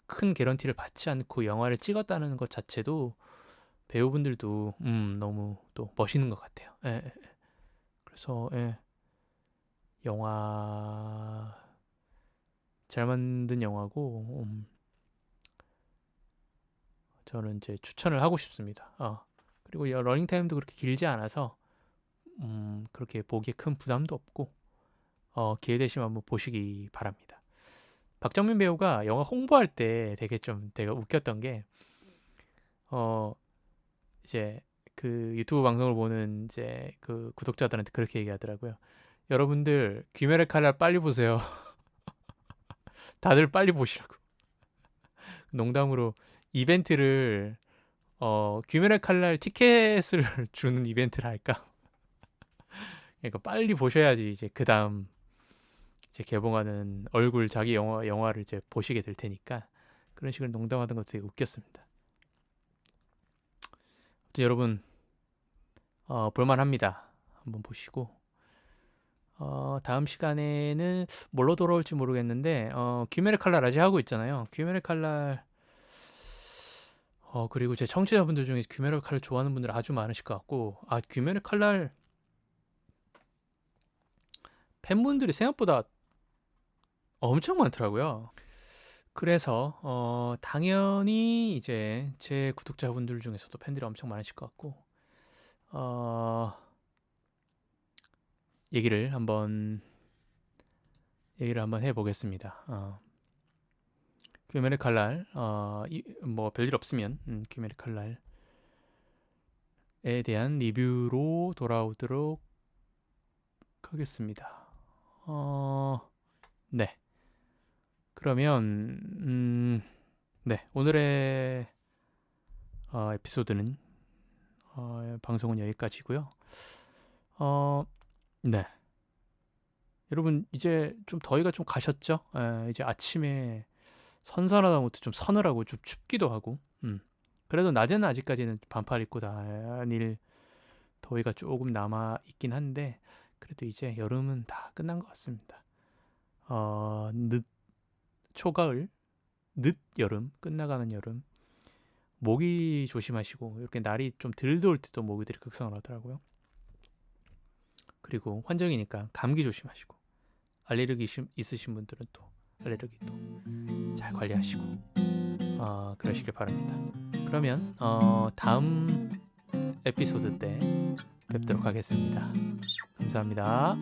큰 개런티를 받지 않고 영화를 찍었다는 것 자체도 배우분들도 너무 또 멋있는 것 같아요. 예. 그래서 영화 잘 만든 영화고 저는 이제 추천을 하고 싶습니다. 그리고 러닝 타임도 그렇게 길지 않아서 그렇게 보기에 큰 부담도 없고 기회 되시면 한번 보시기 바랍니다. 박정민 배우가 영화 홍보할 때 되게 웃겼던 게 이제 그 유튜브 방송을 보는 이제 그 구독자들한테 그렇게 얘기하더라고요. 여러분들 귀멸의 칼날 빨리 보세요. 다들 빨리 보시라고. 농담으로 이벤트를 귀멸의 칼날 티켓을 주는 이벤트를 할까? 그러니까 빨리 보셔야지 이제 그 다음 이제 개봉하는 얼굴 자기 영화를 이제 보시게 될 테니까 그런 식으로 농담하던 것도 되게 웃겼습니다. 아무튼 여러분 볼만합니다. 한번 보시고 다음 시간에는 뭘로 돌아올지 모르겠는데 귀멸의 칼날 아직 하고 있잖아요. 귀멸의 칼날 그리고 제 청취자분들 중에 귀멸의 칼날 좋아하는 분들 아주 많으실 것 같고 귀멸의 칼날 팬분들이 생각보다 엄청 많더라고요. 그래서 당연히 이제 제 구독자분들 중에서도 팬들이 엄청 많으실 것 같고 얘기를 한번 해보겠습니다. 귀멸의 칼날 뭐 별일 없으면 귀멸의 칼날에 대한 리뷰로 돌아오도록 하겠습니다. 네. 그러면 네, 오늘의 에피소드는 방송은 여기까지고요. 네. 여러분 이제 좀 더위가 좀 가셨죠? 이제 아침에 선선하다 못해 좀 서늘하고 좀 춥기도 하고 그래도 낮에는 아직까지는 반팔 입고 다닐 더위가 조금 남아 있긴 한데 그래도 이제 여름은 다 끝난 것 같습니다. 초가을, 늦여름, 끝나가는 여름. 모기 조심하시고 이렇게 날이 좀 덜 더울 때도 모기들이 극성을 하더라고요. 그리고 환절기니까 감기 조심하시고 알레르기 있으신 분들은 또 알레르기 또 잘 관리하시고 그러시길 바랍니다. 그러면 다음 에피소드 때 뵙도록 하겠습니다. 감사합니다.